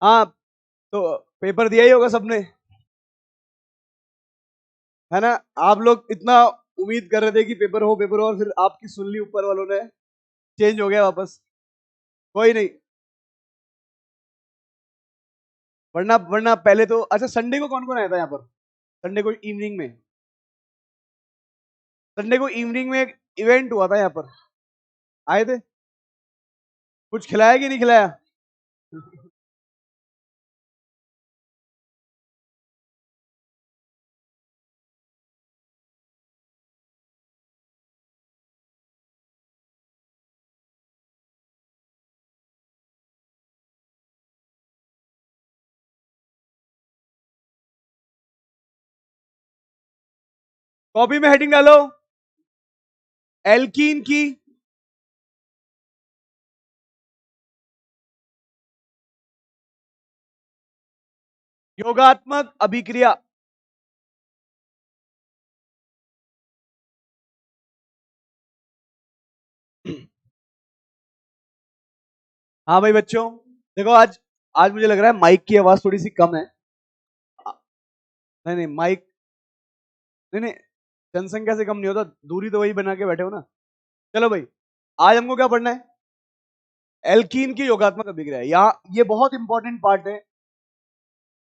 हाँ, तो पेपर दिया ही होगा सबने, है ना। आप लोग इतना उम्मीद कर रहे थे कि पेपर हो, और फिर आपकी सुन ली ऊपर वालों ने, चेंज हो गया वापस। कोई नहीं। वरना वरना पहले तो, अच्छा संडे को कौन कौन आया था यहाँ पर? संडे को इवनिंग में, संडे को इवनिंग में एक इवेंट हुआ था यहाँ पर, आए थे? कुछ खिलाया कि नहीं खिलाया? कॉपी में हेडिंग डालो, एल्कीन की योगात्मक अभिक्रिया। हाँ भाई बच्चों, देखो आज, आज मुझे लग रहा है माइक की आवाज थोड़ी सी कम है। नहीं नहीं माइक, नहीं नहीं, जनसंख्या से कम नहीं होता, दूरी तो वही बना के बैठे हो ना। चलो भाई, आज हमको क्या पढ़ना है? एल्कीन की योगात्मक अभिक्रिया। यहाँ ये बहुत इंपॉर्टेंट पार्ट है,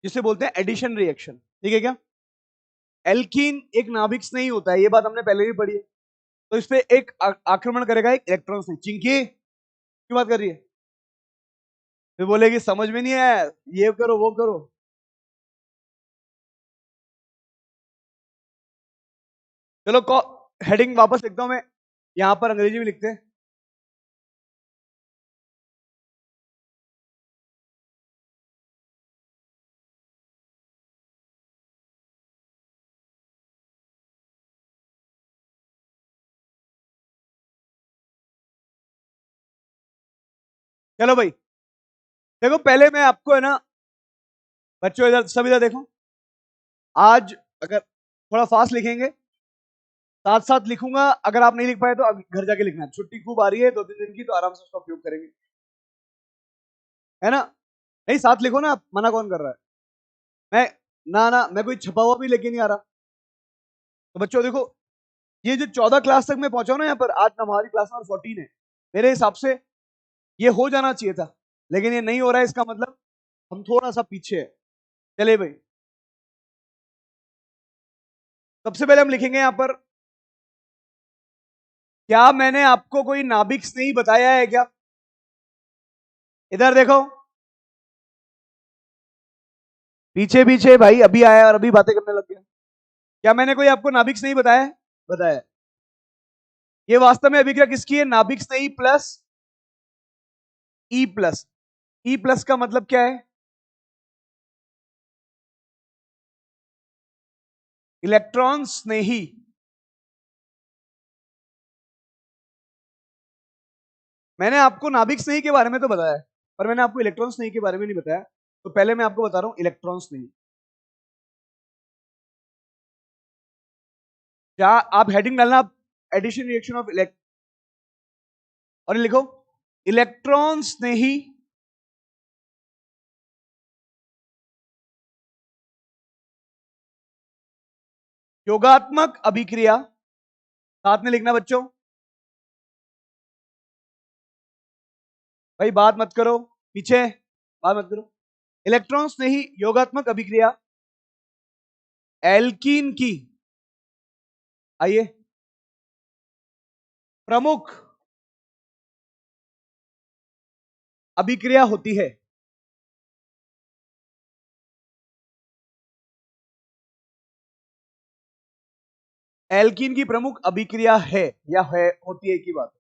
जिसे बोलते हैं एडिशन रिएक्शन, ठीक है क्या? एल्कीन एक नाभिक नहीं होता है, ये बात हमने पहले भी पढ़ी है। तो इस पे एक आक्रमण करेगा एक इलेक्ट्रॉन से। चिंकी क्यों बात कर रही है? फिर बोलेगी समझ में नहीं आया, ये करो वो करो। चलो हेडिंग वापस लिखता हूं मैं, यहां पर अंग्रेजी में लिखते हैं। चलो भाई, देखो पहले मैं आपको, है ना बच्चों, इधर सब इधर देखो। आज अगर थोड़ा फास्ट लिखेंगे, साथ साथ लिखूंगा, अगर आप नहीं लिख पाए तो अब घर जाके लिखना है। छुट्टी खूब आ रही है 2-3 दिन की, तो आराम से उसका उपयोग करेंगे, है ना। नहीं साथ लिखो ना, आप मना कौन कर रहा है? मैं, ना ना, मैं कोई छपा हुआ भी लेके नहीं आ रहा। तो बच्चों देखो, ये जो 14 क्लास तक मैं पहुंचा हूं ना यहाँ पर, आज हमारी क्लास नंबर 14 है, मेरे हिसाब से ये हो जाना चाहिए था, लेकिन ये नहीं हो रहा है। इसका मतलब हम थोड़ा सा पीछे है। चले भाई, सबसे पहले हम लिखेंगे यहां पर, क्या मैंने आपको कोई नाभिक नहीं बताया है क्या? इधर देखो, पीछे पीछे भाई, अभी आया और अभी बातें करने लग गया। क्या मैंने कोई आपको नाभिक नहीं बताया है? बताया। ये वास्तव में अभिक्रिया किसकी है? नाभिक नहीं plus E plus. E plus का मतलब क्या है? इलेक्ट्रॉन स्नेही। मैंने आपको नाभिक स्नेही के बारे में तो बताया है, पर मैंने आपको इलेक्ट्रॉन स्नेही के बारे में नहीं बताया। तो पहले मैं आपको बता रहा हूं इलेक्ट्रॉन स्नेही। क्या आप हेडिंग डालना, आप एडिशन रिएक्शन ऑफ इलेक्ट, और लिखो इलेक्ट्रॉन स्नेही योगात्मक अभिक्रिया। साथ में लिखना बच्चों, भाई बात मत करो पीछे, बात मत करो। इलेक्ट्रॉन स्नेही योगात्मक अभिक्रिया एल्कीन की, आइए, प्रमुख अभिक्रिया होती है। एल्कीन की प्रमुख अभिक्रिया है, या है, होती है, एक ही बात।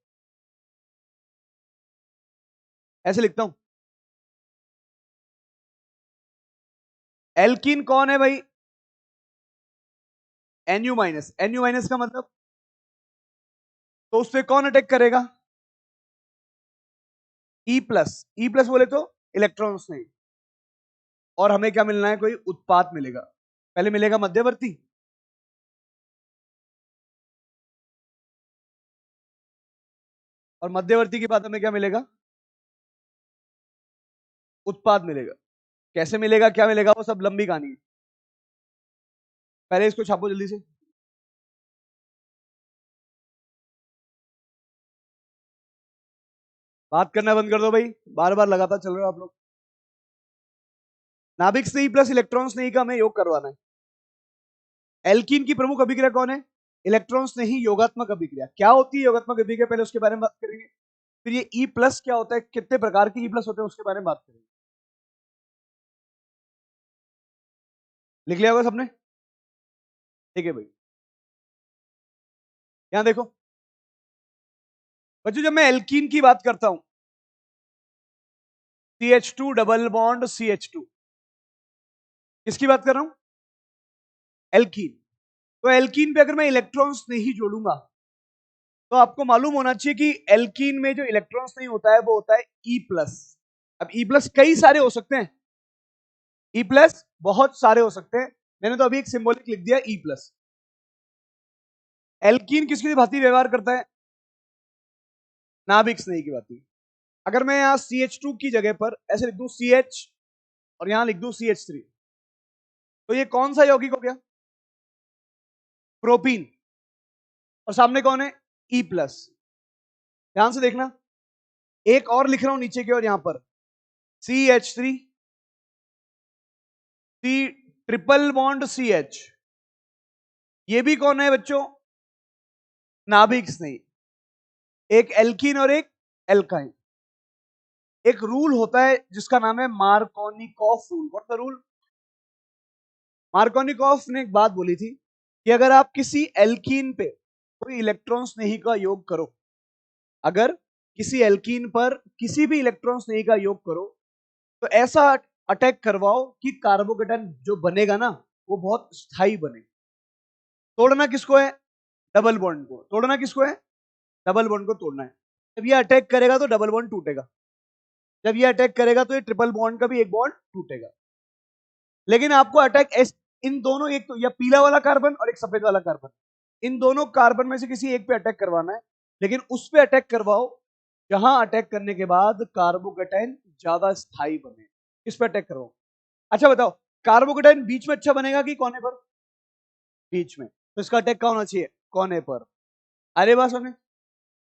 ऐसे लिखता हूं, एल्कीन कौन है भाई? NU minus. एनयू माइनस का मतलब, तो उससे कौन अटैक करेगा? E plus. ई प्लस बोले तो इलेक्ट्रॉन्स नहीं, और हमें क्या मिलना है? कोई उत्पाद मिलेगा। पहले मिलेगा मध्यवर्ती, और मध्यवर्ती के बाद हमें क्या मिलेगा? उत्पाद मिलेगा। कैसे मिलेगा, क्या मिलेगा, वो सब लंबी कहानी है। पहले इसको छापो जल्दी से। बात करना बंद कर दो भाई, बार बार लगातार चल रहे हो आप लोग। नाभिक स्नेही प्लस इलेक्ट्रॉन स्नेही का हमें योग करवाना है। एल्कीन की प्रमुख अभिक्रिया कौन है? इलेक्ट्रॉन स्नेही योगात्मक अभिक्रिया। क्या होती है योगात्मक अभिक्रिया, पहले उसके बारे में बात करेंगे। फिर ये ई प्लस क्या होता है, कितने प्रकार के ई प्लस होते हैं, उसके बारे में बात करेंगे। लिख लिया होगा सबने? ठीक है भाई, यहां देखो बच्चों, जब मैं एल्कीन की बात करता हूं, CH2 डबल बॉन्ड CH2, किसकी बात कर रहा हूं? एल्कीन। तो एल्कीन पे अगर मैं इलेक्ट्रॉन्स नहीं जोड़ूंगा, तो आपको मालूम होना चाहिए कि एल्कीन में जो इलेक्ट्रॉन्स नहीं होता है वो होता है ई प्लस। अब ई प्लस कई सारे हो सकते हैं, ई प्लस बहुत सारे हो सकते हैं, मैंने तो अभी एक सिंबॉलिक लिख दिया ई प्लस। एल्कीन किसकी भांति व्यवहार करता है? नाभिक स्नेही की भांति। अगर मैं यहां CH2 की जगह पर ऐसे लिख दूं CH और यहां लिख दूं CH3, तो ये कौन सा यौगिक हो गया? प्रोपीन। और सामने कौन है? E plus. ध्यान से देखना, एक और लिख रहा हूं नीचे की ओर, यहां पर CH3 C triple bond CH, ये भी कौन है बच्चों? नाभिक स्नेही। एक एल्कीन और एक एल्काइन। एक रूल होता है जिसका नाम है Markovnikov rule. What the rule? Markovnikov ने एक बात बोली थी कि अगर आप किसी एल्कीन पे कोई इलेक्ट्रॉन स्नेही का योग करो, अगर किसी एल्कीन पर किसी भी इलेक्ट्रॉन स्नेही का योग करो, तो ऐसा अटैक करवाओ कि कार्बोकेटन जो बनेगा ना, वो बहुत स्थायी बने। तोड़ना किसको है? डबल बॉन्ड को। तोड़ना किसको है? डबल बॉन्ड को तोड़ना है। जब ये अटैक करेगा तो डबल बॉन्ड टूटेगा, जब ये अटैक करेगा तो ये ट्रिपल बॉन्ड का भी एक बॉन्ड टूटेगा। लेकिन आपको अटैक इन दोनों, एक तो या पीला वाला कार्बन और एक सफेद वाला कार्बन, इन दोनों कार्बन में से किसी एक पे अटैक करवाना है। लेकिन उस पे अटैक करवाओ जहां अटैक करने के बाद कार्बोकेटाइन ज्यादा स्थायी बने। इस पे अटैक करवाओ। अच्छा बताओ, कार्बोकेटाइन बीच में अच्छा बनेगा कि कोने पर? बीच में। तो इसका अटैक कहाँ होना चाहिए? कोने पर। अरे बात सुने,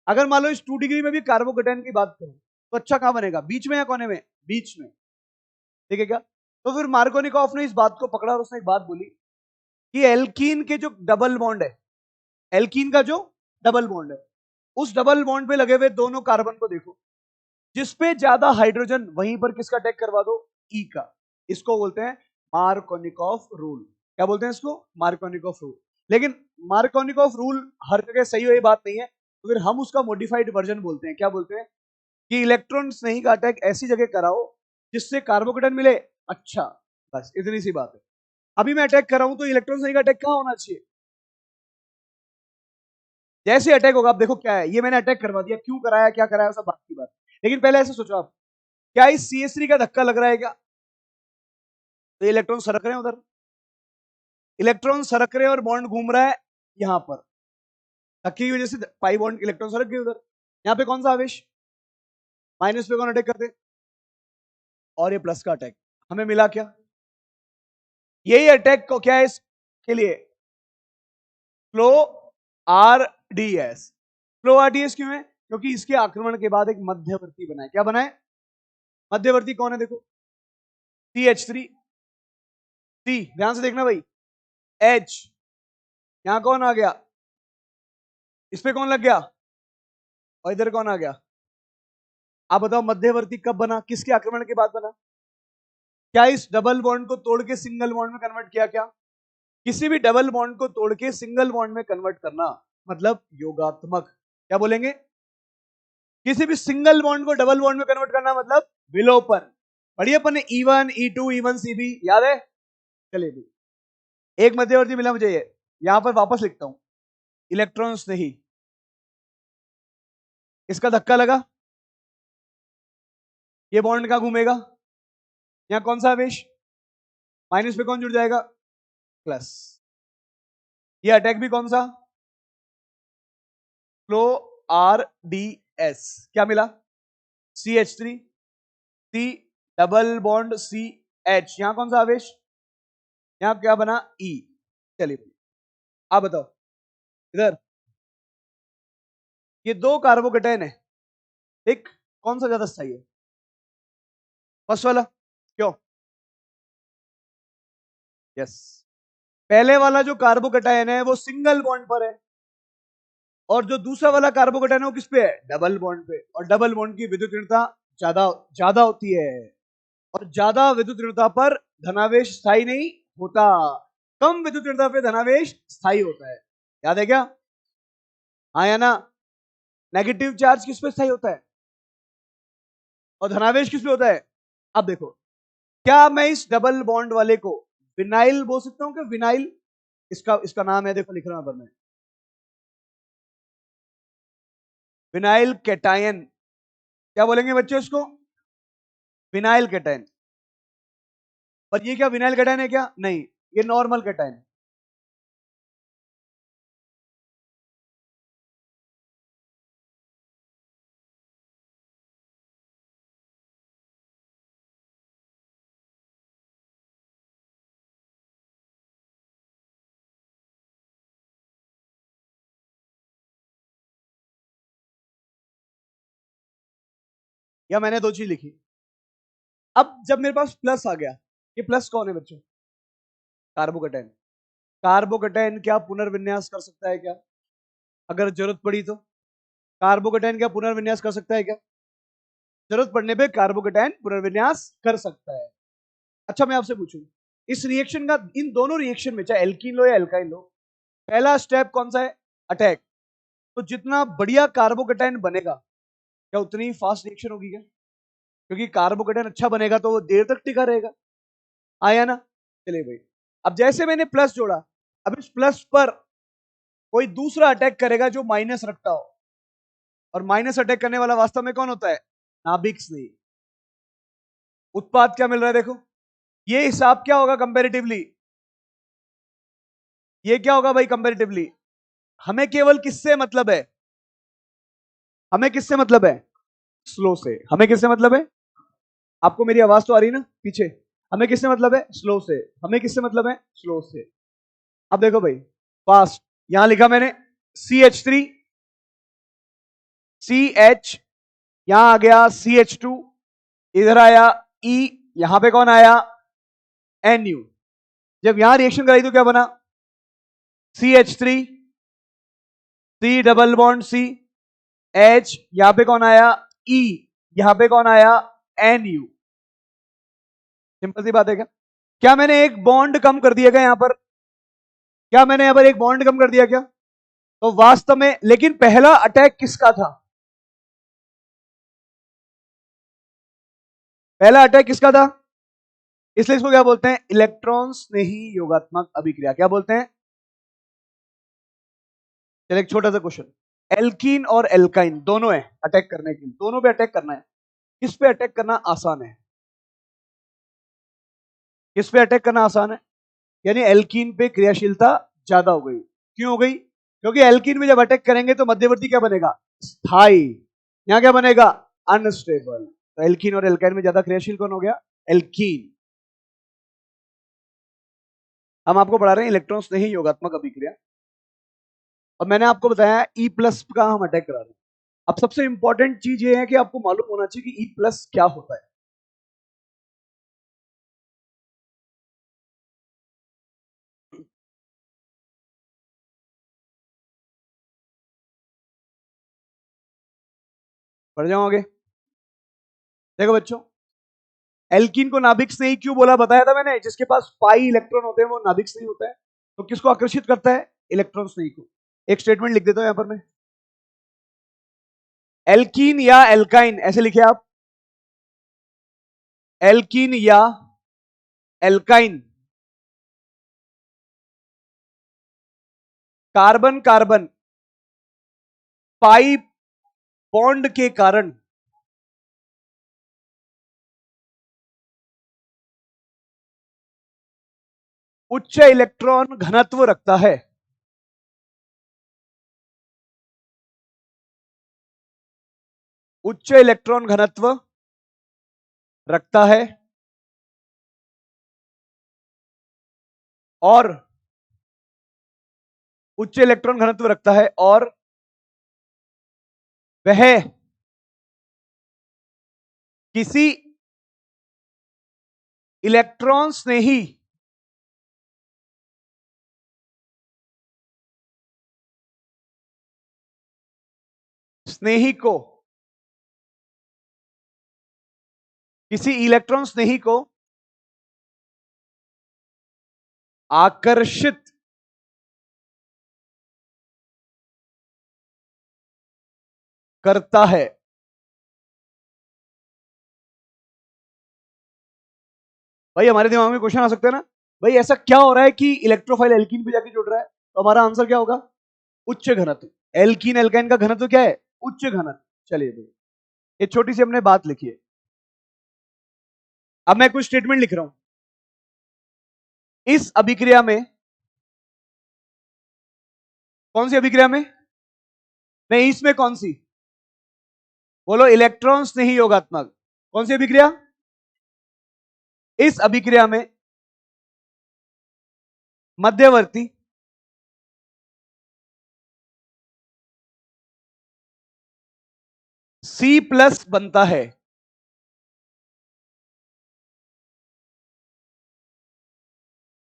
अगर मान लो इस 2 डिग्री में भी कार्बोकेटाइन की बात करूं, तो अच्छा कहां बनेगा? बीच में या कोने में? बीच में। ठीक है क्या? तो फिर मार्कोनिकॉफ ने इस बात को पकड़ा और उसने एक बात बोली कि एल्कीन के जो डबल बॉन्ड है, एल्कीन का जो डबल बॉन्ड है, उस डबल बॉन्ड पे लगे हुए दोनों कार्बन को देखो, जिसपे ज्यादा हाइड्रोजन वहीं पर किसका अटैक करवा दो? ई का। इसको बोलते हैं मार्कोनिकॉफ रूल। क्या बोलते हैं इसको? Markovnikov rule. लेकिन मार्कोनिकॉफ रूल हर जगह सही हो ये बात नहीं है, तो फिर हम उसका मॉडिफाइड वर्जन बोलते हैं। क्या बोलते हैं? कि इलेक्ट्रॉन्स नहीं का अटैक ऐसी जगह कराओ जिससे कार्बोकेटन मिले। अच्छा, बस इतनी सी बात है। अभी मैं अटैक कर रहा हूं तो इलेक्ट्रॉन्स नहीं का अटैक कहां होना चाहिए? जैसे अटैक होगा, आप देखो क्या है, ये मैंने अटैक करवा दिया, क्यों कराया, क्या कराया, सब बात की बात। लेकिन पहले ऐसे सोचो आप, क्या इस CH3 का धक्का लग रहा है क्या? तो इलेक्ट्रॉन सरक रहे हैं उधर, इलेक्ट्रॉन सरक रहे हैं और बॉन्ड घूम रहा है यहां पर, धक्के की वजह से पाई बॉन्ड इलेक्ट्रॉन सरक गए उधर। यहां पे कौन सा आवेश? माइनस पे कौन अटैक करते? और ये प्लस का अटैक। हमें मिला क्या? यही अटैक को क्या है इसके लिए? Flow RDS। फ्लो RDS क्यों है? क्योंकि इसके आक्रमण के बाद एक मध्यवर्ती बना है। क्या बना है? मध्यवर्ती कौन है? देखो, CH3 C, ध्यान से देखना भाई, H, यहां कौन आ गया? इस पे कौन लग गया? और इधर कौन आ गया? आप बताओ मध्यवर्ती कब बना, किसके आक्रमण के बाद बना? क्या इस डबल बॉन्ड को तोड़ के सिंगल बॉन्ड में कन्वर्ट किया क्या? किसी भी डबल बॉन्ड को तोड़ के सिंगल बॉन्ड में कन्वर्ट करना मतलब योगात्मक। क्या बोलेंगे? किसी भी सिंगल बॉन्ड को डबल बॉन्ड में कन्वर्ट करना मतलब विलोपन। पढ़िए अपन ने E1 E2 E1 CB, याद है? चलिए भी, एक मध्यवर्ती मिला मुझे, ये यहां पर वापस लिखता हूं, इलेक्ट्रॉन्स नहीं, इसका धक्का लगा, ये बॉन्ड कहां घूमेगा? यहां कौन सा आवेश? माइनस पे कौन जुड़ जाएगा? प्लस। ये अटैक भी कौन सा? Flow RDS। क्या मिला? CH3 C double bond C H, यहां कौन सा आवेश, यहां क्या बना E। चलिए आप बताओ इधर, ये दो कार्बोकेटाइन है, एक कौन सा ज्यादा स्थायी है, फर्स्ट वाला, क्यों, यस, पहले वाला जो कार्बोकेटाइन है वो सिंगल बॉन्ड पर है, और जो दूसरा वाला कार्बोकेटाइन है वो किस पे है, डबल बॉन्ड पे, और डबल बॉन्ड की विद्युत ऋणता ज्यादा ज्यादा होती है, और ज्यादा विद्युत ऋणता पर धनावेश स्थायी नहीं होता, कम विद्युत ऋणता पे धनावेश स्थायी होता है, याद है क्या, हाँ या ना, नेगेटिव चार्ज किस पे स्थायी होता है और धनावेश किस पे होता है। अब देखो, क्या मैं इस डबल बॉन्ड वाले को विनाइल बोल सकता हूं क्या, विनाइल, इसका इसका नाम है, देखो लिख रहा हूं पर मैं, विनाइल कैटायन, क्या बोलेंगे बच्चों इसको, विनाइल कैटायन, पर ये क्या विनाइल कैटायन है क्या, नहीं, ये नॉर्मल कैटायन है, या मैंने दो चीज लिखी। अब जब मेरे पास प्लस आ गया, ये प्लस कौन है बच्चों, कार्बोकेटाइन, कार्बोकेटाइन क्या पुनर्विन्यास कर सकता है क्या, अगर जरूरत पड़ी तो, कार्बोकेटाइन क्या पुनर्विन्यास कर सकता है क्या, जरूरत पड़ने पे कार्बोकेटाइन पुनर्विन्यास कर सकता है। अच्छा मैं आपसे पूछूं, इस रिएक्शन का, इन दोनों रिएक्शन में चाहे एल्कीन लो या एल्काइन लो, पहला स्टेप कौन सा है, अटैक, तो जितना बढ़िया कार्बोकेटाइन बनेगा, क्या उतनी ही फास्ट रिएक्शन होगी क्या, क्योंकि कार्बोकेटाइन अच्छा बनेगा तो वो देर तक टिका रहेगा, आया ना। चलिए भाई, अब जैसे मैंने प्लस जोड़ा, अब इस प्लस पर कोई दूसरा अटैक करेगा जो माइनस रखता हो, और माइनस अटैक करने वाला वास्तव में कौन होता है, नाभिक स्नेही, उत्पाद क्या मिल रहा है देखो, ये हिसाब क्या होगा कंपैरेटिवली, ये क्या होगा भाई कंपैरेटिवली, हमें केवल किससे मतलब है, हमें किससे मतलब है, स्लो से, हमें किससे मतलब है, आपको मेरी आवाज तो आ रही है ना पीछे, हमें किससे मतलब है, स्लो से, हमें किससे मतलब है, स्लो से। अब देखो भाई, फास्ट, यहां लिखा मैंने CH3, CH, यहां आ गया CH2, इधर आया E, यहां पे कौन आया, NU, जब यहां रिएक्शन कराई तो क्या बना, CH3, C double bond C, H, यहां पे कौन आया, E, यहां पे कौन आया, NU, सिंपल सी बात है क्या, क्या मैंने एक बॉन्ड कम कर दिया क्या यहां पर, क्या मैंने यहां पर एक बॉन्ड कम कर दिया क्या, तो वास्तव में, लेकिन पहला अटैक किसका था, पहला अटैक किसका था, इसलिए इसको क्या बोलते हैं, इलेक्ट्रॉन स्नेही योगात्मक अभिक्रिया, क्या बोलते हैं। चलिए एक छोटा सा क्वेश्चन, एल्कीन और एल्काइन दोनों है अटैक करने के लिए, दोनों पे अटैक करना है, किस पे अटैक करना आसान है, किस पे अटैक करना आसान है, यानी एल्कीन पे क्रियाशीलता ज्यादा हो गई, क्यों हो गई, क्योंकि एल्कीन में जब अटैक करेंगे तो मध्यवर्ती क्या बनेगा, स्थाई, यहां क्या बनेगा, अनस्टेबल, तो एल्कीन और एल्काइन में ज्यादा क्रियाशील कौन हो गया, एल्कीन। हम आपको पढ़ा रहे हैं इलेक्ट्रॉन स्नेही योगात्मक अभिक्रिया, और मैंने आपको बताया ई प्लस का हम अटैक करा रहे हैं। अब सबसे इंपॉर्टेंट चीज ये है कि आपको मालूम होना चाहिए कि ई प्लस क्या होता है, पढ़ जाओ आगे। देखो बच्चों, एल्कीन को नाभिक स्नेही क्यों बोला, बताया था मैंने, जिसके पास पाई इलेक्ट्रॉन होते हैं वो नाभिक स्नेही होता है, तो किसको आकर्षित करता है, इलेक्ट्रॉन स्नेही को। एक स्टेटमेंट लिख देता हूं यहां पर मैं, एल्कीन या एल्काइन ऐसे लिखे आप, एल्कीन या alkyne, carbon carbon pi bond के कारण उच्च इलेक्ट्रॉन घनत्व रखता है, उच्च इलेक्ट्रॉन घनत्व रखता है, और उच्च इलेक्ट्रॉन घनत्व रखता है और वह किसी इलेक्ट्रॉन स्नेही को किसी इलेक्ट्रॉन स्नेही को आकर्षित करता है। भाई हमारे दिमाग में क्वेश्चन आ सकते हैं ना, भाई ऐसा क्या हो रहा है कि इलेक्ट्रोफाइल एल्कीन पे जाके जुड़ रहा है, तो हमारा आंसर क्या होगा? उच्च घनत्व। एल्कीन एल्काइन का घनत्व क्या है? उच्च घनत्व। चलिए भाई, ये छोटी सी हमने बात लिखी है। अब मैं कुछ स्टेटमेंट लिख रहा हूं। इस अभिक्रिया में, कौन सी अभिक्रिया में? नहीं, इसमें कौन सी? बोलो, इलेक्ट्रॉन स्नेही योगात्मक। कौन सी अभिक्रिया? इस अभिक्रिया में मध्यवर्ती C+ बनता है।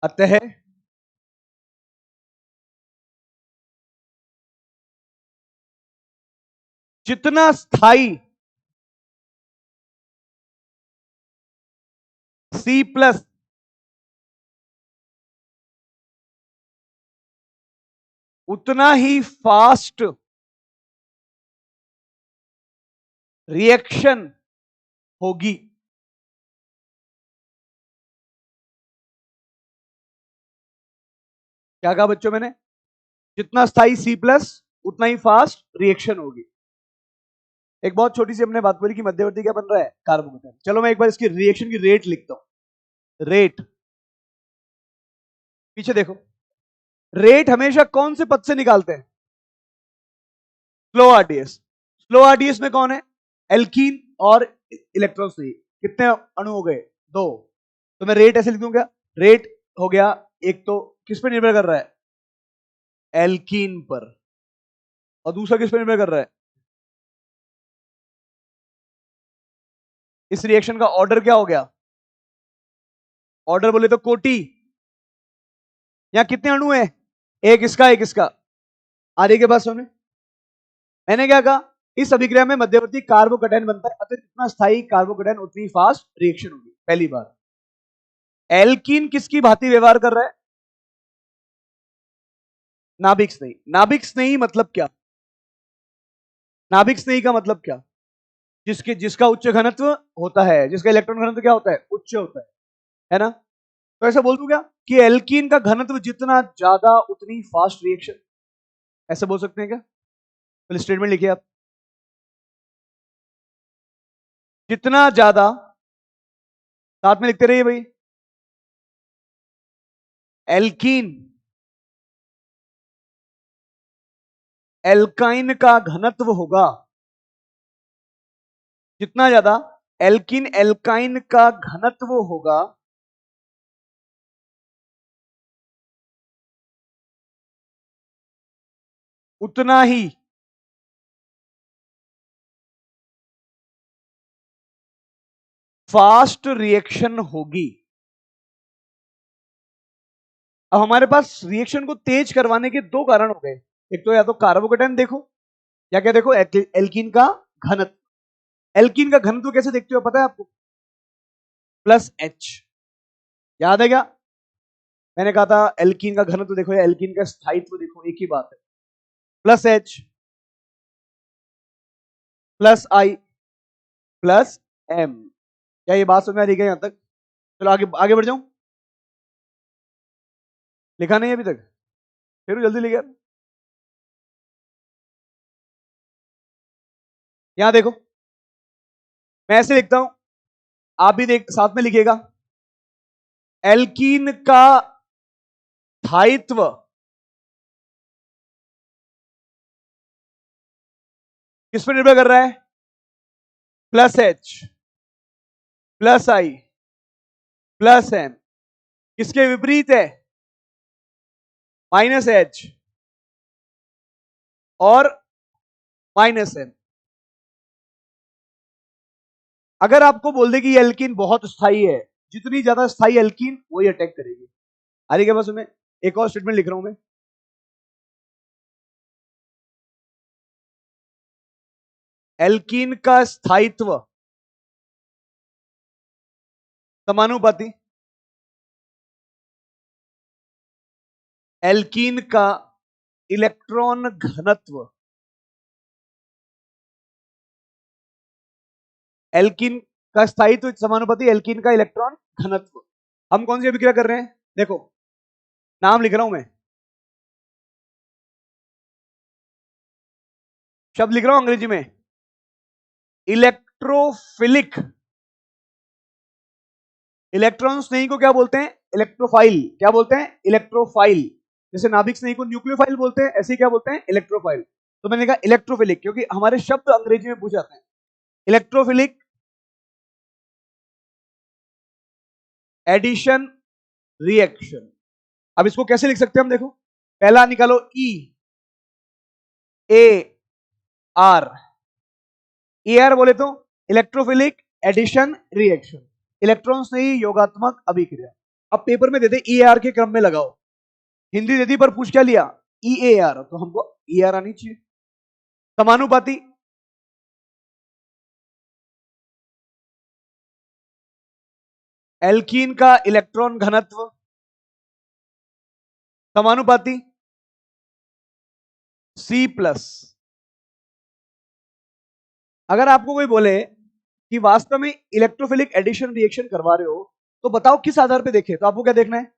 अतः जितना स्थाई C+ उतना ही फास्ट रिएक्शन होगी। क्या कहा बच्चों मैंने? जितना स्थाई C+ उतना ही फास्ट रिएक्शन होगी। एक बहुत छोटी सी हमने बात बोली कि मध्यवर्ती क्या बन रहा है? कार्बोकेटाइन। चलो मैं एक बार इसकी रिएक्शन की रेट लिखता हूं। रेट, पीछे देखो। रेट हमेशा कौन से पद से निकालते हैं? Slow RDS. स्लो आरडीएस में कौन है? एल्कीन और इलेक्ट्रॉन से। कितने अणु हो गए? 2। तो मैं रेट ऐसे लिख दूंगा, रेट हो गया, एक तो किस पर निर्भर कर रहा है? एल्कीन पर। और दूसरा किस पर निर्भर कर रहा है? इस रिएक्शन का ऑर्डर क्या हो गया? ऑर्डर बोले तो कोटि। यहां कितने अणु है? एक इसका, एक इसका। आगे के पास होने, मैंने क्या कहा? इस अभिक्रिया में मध्यवर्ती कार्बोकेटाइन बनता है, अतः जितना स्थायी कार्बोकेटाइन उतनी फास्ट रिएक्शन होगी। पहली बात। एल्कीन किसकी भांति व्यवहार कर रहा है? नाभिक स्नेही। नाभिक स्नेही मतलब क्या? नाभिक स्नेही का मतलब क्या? जिसका उच्च घनत्व होता है, जिसका इलेक्ट्रॉन घनत्व क्या होता है? उच्च होता है ना? तो ऐसा बोल दूं क्या कि एल्कीन का घनत्व जितना ज्यादा उतनी फास्ट रिएक्शन? ऐसा बोल सकते हैं क्या? पहले स्टेटमेंट लिखिए आप। जितना ज्यादा, साथ में लिखते रहिए भाई, एल्कीन एल्काइन का घनत्व होगा, जितना ज्यादा एल्कीन एल्काइन का घनत्व होगा, उतना ही फास्ट रिएक्शन होगी। अब हमारे पास रिएक्शन को तेज करवाने के दो कारण हो गए। एक तो या तो कार्बोकेटाइन देखो, या क्या देखो? एल्कीन का घनत्व। एल्कीन का घनत्व कैसे देखते हो पता है आपको? +H। याद है क्या? मैंने कहा था एल्कीन का घनत्व देखो या एल्कीन का स्थायित्व देखो, एक ही बात है। +H +I +M। क्या ये बात समझ में आ रही है यहां तक? चलो आगे आगे बढ़ जाऊं। लिखा नहीं है अभी तक? फिर जल्दी लिखा। यहां देखो, मैं ऐसे लिखता हूं, आप भी देख साथ में लिखिएगा। एल्कीन का स्थायित्व किस पर निर्भर कर रहा है? +H +I +M। किसके विपरीत है? माइनस एच और माइनस एन। अगर आपको बोल दे कि ये एल्कीन बहुत स्थायी है, जितनी ज्यादा स्थायी एल्कीन वही अटैक करेगी। आ रही क्या बस में? एक और स्टेटमेंट लिख रहा हूं मैं। एल्कीन का स्थायित्व समानुपाती एल्कीन का इलेक्ट्रॉन घनत्व। एल्कीन का स्थायित्व समानुपाती एल्कीन का इलेक्ट्रॉन घनत्व। हम कौन सी अभिक्रिया कर रहे हैं? देखो, नाम लिख रहा हूं मैं, शब्द लिख रहा हूं अंग्रेजी में, इलेक्ट्रोफिलिक। इलेक्ट्रॉन स्नेही को क्या बोलते हैं? इलेक्ट्रोफाइल। क्या बोलते हैं? इलेक्ट्रोफाइल। जैसे नाभिक स्नेही को न्यूक्लियोफाइल बोलते हैं, ऐसे क्या बोलते हैं? इलेक्ट्रोफाइल। तो मैंने कहा इलेक्ट्रोफिलिक क्योंकि हमारे शब्द अंग्रेजी में पूछ जाते हैं। Electrophilic addition reaction. अब इसको कैसे लिख सकते हैं हम? देखो, पहला निकालो ई ए आर। ए आर बोले तो इलेक्ट्रोफिलिक एडिशन रिएक्शन, इलेक्ट्रॉन स्नेही योगात्मक अभिक्रिया। अब पेपर में देते ई आर के क्रम में लगाओ। हिंदी दे दी पर पूछ क्या लिया? ई ए आर, तो हमको ई आर आनी चाहिए। समानुपाती एल्कीन का इलेक्ट्रॉन घनत्व समानुपाती सी प्लस। अगर आपको कोई बोले कि वास्तव में इलेक्ट्रोफिलिक एडिशन रिएक्शन करवा रहे हो तो बताओ किस आधार पे देखे, तो आपको क्या देखना है?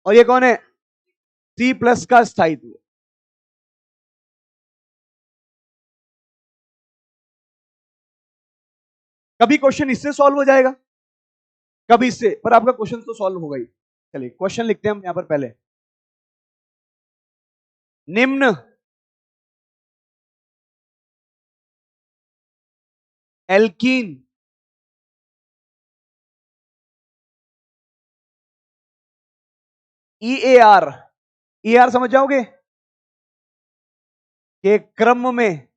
और ये कौन है? सी प्लस का स्थायित्व। कभी क्वेश्चन इससे सॉल्व हो जाएगा, कभी इससे, पर आपका क्वेश्चन तो सॉल्व होगा ही। चलिए क्वेश्चन लिखते हैं हम यहां पर। पहले निम्न alkene E A R, E R समझ जाओगे, के क्रम में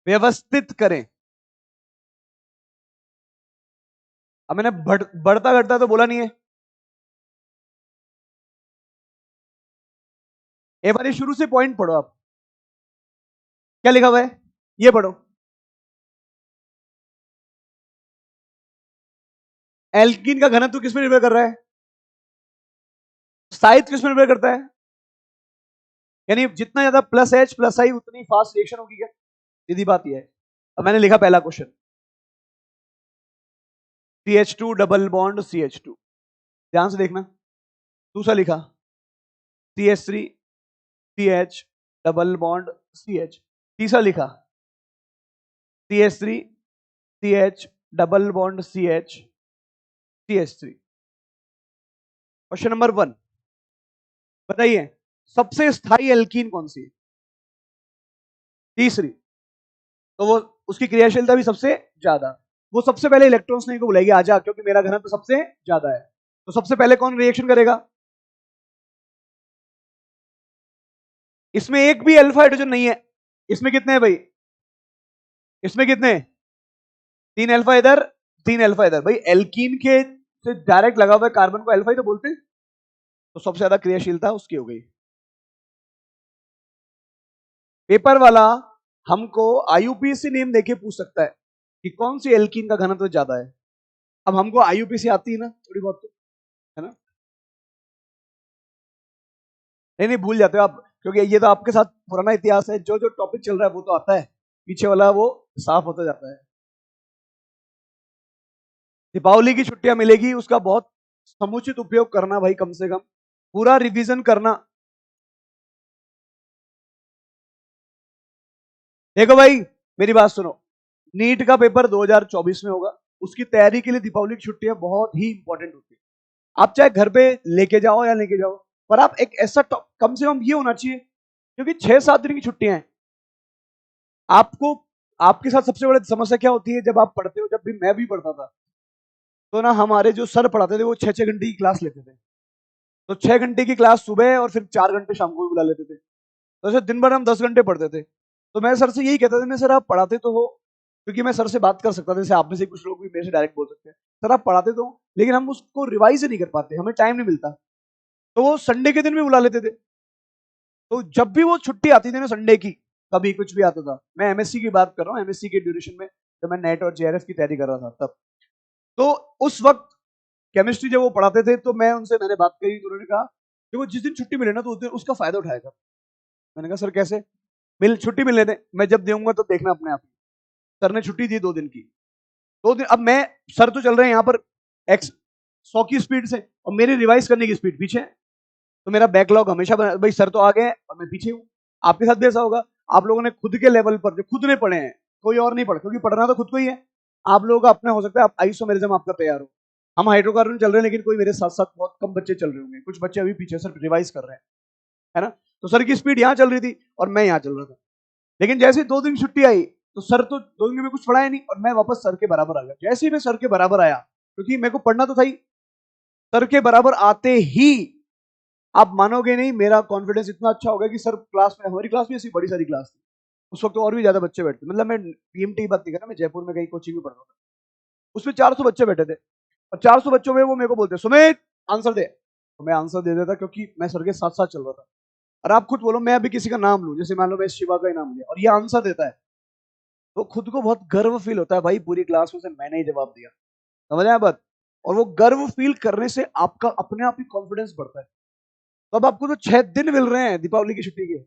व्यवस्थित करें। अब मैंने बढ़ता घटता तो बोला नहीं है। एक बार शुरू से पॉइंट पढ़ो आप, क्या लिखा हुआ है ये पढ़ो। एल्कीन का घनत्व किस में निर्भर कर रहा है? स्थायित्व किस में निर्भर करता है? यानी जितना ज्यादा प्लस एच प्लस आई उतनी फास्ट रिएक्शन होगी क्या? सीधी बात यह है। अब मैंने लिखा पहला question, CH2 double bond CH2, ध्यान से देखना। दूसरा लिखा CH3 CH double bond CH। तीसरा लिखा CH3 CH double bond CH CH3। Question number 1, बताइए सबसे स्थायी एल्कीन कौन सी है? तीसरी, तो वो उसकी क्रियाशीलता भी सबसे ज्यादा। वो सबसे पहले इलेक्ट्रॉन्स नहीं को बुलाएगी, आजा क्योंकि मेरा घनत्व तो सबसे ज्यादा है। तो सबसे पहले कौन रिएक्शन करेगा? इसमें एक भी अल्फा हाइड्रोजन नहीं है। इसमें कितने हैं भाई? इसमें कितने? 3 अल्फा इधर 3 अल्फा इधर। भाई एल्कीन के से डायरेक्ट लगा हुआ कार्बन को अल्फा ही तो बोलते हैं, तो सबसे ज्यादा क्रियाशीलता उसकी हो गई। पेपर वाला हमको आईयूपीएसी नेम देके पूछ सकता है कि कौन सी एल्कीन का घनत्व ज्यादा है। अब हमको आईयूपीएसी आती है ना थोड़ी बहुत तो, है ना? नहीं नहीं भूल जाते हो आप, क्योंकि ये तो आपके साथ पुराना इतिहास है। जो जो टॉपिक चल रहा है वो तो आता है, पीछे वाला वो साफ होता जाता है। दीपावली की छुट्टियां मिलेगी, उसका बहुत समुचित उपयोग करना भाई, कम से कम पूरा रिवीजन करना। देखो भाई मेरी बात सुनो, नीट का पेपर 2024 में होगा, उसकी तैयारी के लिए दीपावली की छुट्टियां बहुत ही इंपॉर्टेंट होती है। आप चाहे घर पे लेके जाओ या लेके जाओ, पर आप एक ऐसा कम से कम ये होना चाहिए, क्योंकि 6-7 दिन की छुट्टियां हैं। आपको आपके साथ सबसे बड़ी समस्या क्या होती है जब आप पढ़ते हो, जब भी मैं भी पढ़ता था, तो ना हमारे जो सर पढ़ाते थे वो 6-6 घंटे की क्लास लेते थे। तो 6 घंटे की क्लास सुबह और फिर 4 घंटे शाम को भी बुला लेते थे। तो ऐसे दिन भर हम 10 घंटे पढ़ते थे। तो मैं सर से यही कहता था, मैं सर आप पढ़ाते तो हो, क्योंकि मैं सर से बात कर सकता था, जैसे आप में से कुछ लोग भी मेरे से डायरेक्ट बोल सकते हैं, सर आप पढ़ाते तो हो, लेकिन हम उसको रिवाइज नहीं कर पाते, हमें टाइम नहीं मिलता। तो वो संडे के दिन भी बुला लेते थे। तो जब भी वो छुट्टी आती थी ना संडे की, कभी कुछ भी आता था, मैं एमएससी की बात कर रहा हूँ, एमएससी के ड्यूरेशन में जब मैं नेट और जेआरएफ की तैयारी कर रहा था तब, तो उस वक्त केमिस्ट्री जब वो पढ़ाते थे तो मैंने बात करी, तो उन्होंने कहा कि वो जिस दिन छुट्टी मिले ना तो उस दिन उसका फायदा उठाएगा। मैंने कहा सर कैसे? छुट्टी मिलने दें, मैं जब दूंगा तो देखना अपने आप। सर ने छुट्टी दी 2 दिन की। 2 दिन, अब मैं, सर तो चल रहे हैं यहाँ पर एक्स 100 की स्पीड से और मेरी रिवाइज करने की स्पीड पीछे है। तो मेरा बैकलॉग हमेशा भाई सर तो आगे हैं और मैं पीछे हूँ। आपके साथ भी ऐसा होगा, आप लोगों ने खुद के लेवल पर जो खुद ने पढ़े हैं, कोई और नहीं पढ़ा, क्योंकि पढ़ना तो खुद को ही है। आप लोगों का अपना हो सकता है, आप आइसोमेरिज्म आपका तैयार हो, हम हाइड्रोकार्बन चल रहे हैं, लेकिन कोई मेरे साथ साथ बहुत कम बच्चे चल रहे होंगे, कुछ बच्चे अभी पीछे सर रिवाइज कर रहे हैं, है ना। तो सर की स्पीड यहाँ चल रही थी और मैं यहाँ चल रहा था। लेकिन जैसे 2 दिन छुट्टी आई तो सर तो 2 दिन में कुछ पढ़ाया नहीं और मैं वापस सर के बराबर आ गया। जैसे ही मैं सर के बराबर आया, क्योंकि मेरे को पढ़ना तो था ही, सर के बराबर आते ही आप मानोगे नहीं, मेरा कॉन्फिडेंस इतना अच्छा हो गया कि सर क्लास में, हमारी क्लास भी ऐसी बड़ी सारी क्लास थी उस वक्त, तो और भी ज्यादा बच्चे बैठते, मतलब मैं पीएमटी की बात नहीं कर रहा, मैं जयपुर में कहीं कोचिंग में पढ़ रहा था, उसमें 400 बच्चे बैठे थे और 400 बच्चों में वो मेरे को बोलते सुमित आंसर दे, तो मैं आंसर दे देता क्योंकि मैं सर के साथ साथ चल रहा था। और आप खुद बोलो, मैं अभी किसी का नाम लूं, जैसे मान लो मैं शिवा का ही नाम लिया और ये आंसर देता है, तो खुद को बहुत गर्व फील होता है, भाई पूरी क्लास में से मैंने ही जवाब दिया। समझ आया बात? और वो गर्व फील करने से आपका अपने आप ही कॉन्फिडेंस बढ़ता है। तो अब आपको तो 6 दिन मिल रहे हैं दीपावली की छुट्टी के।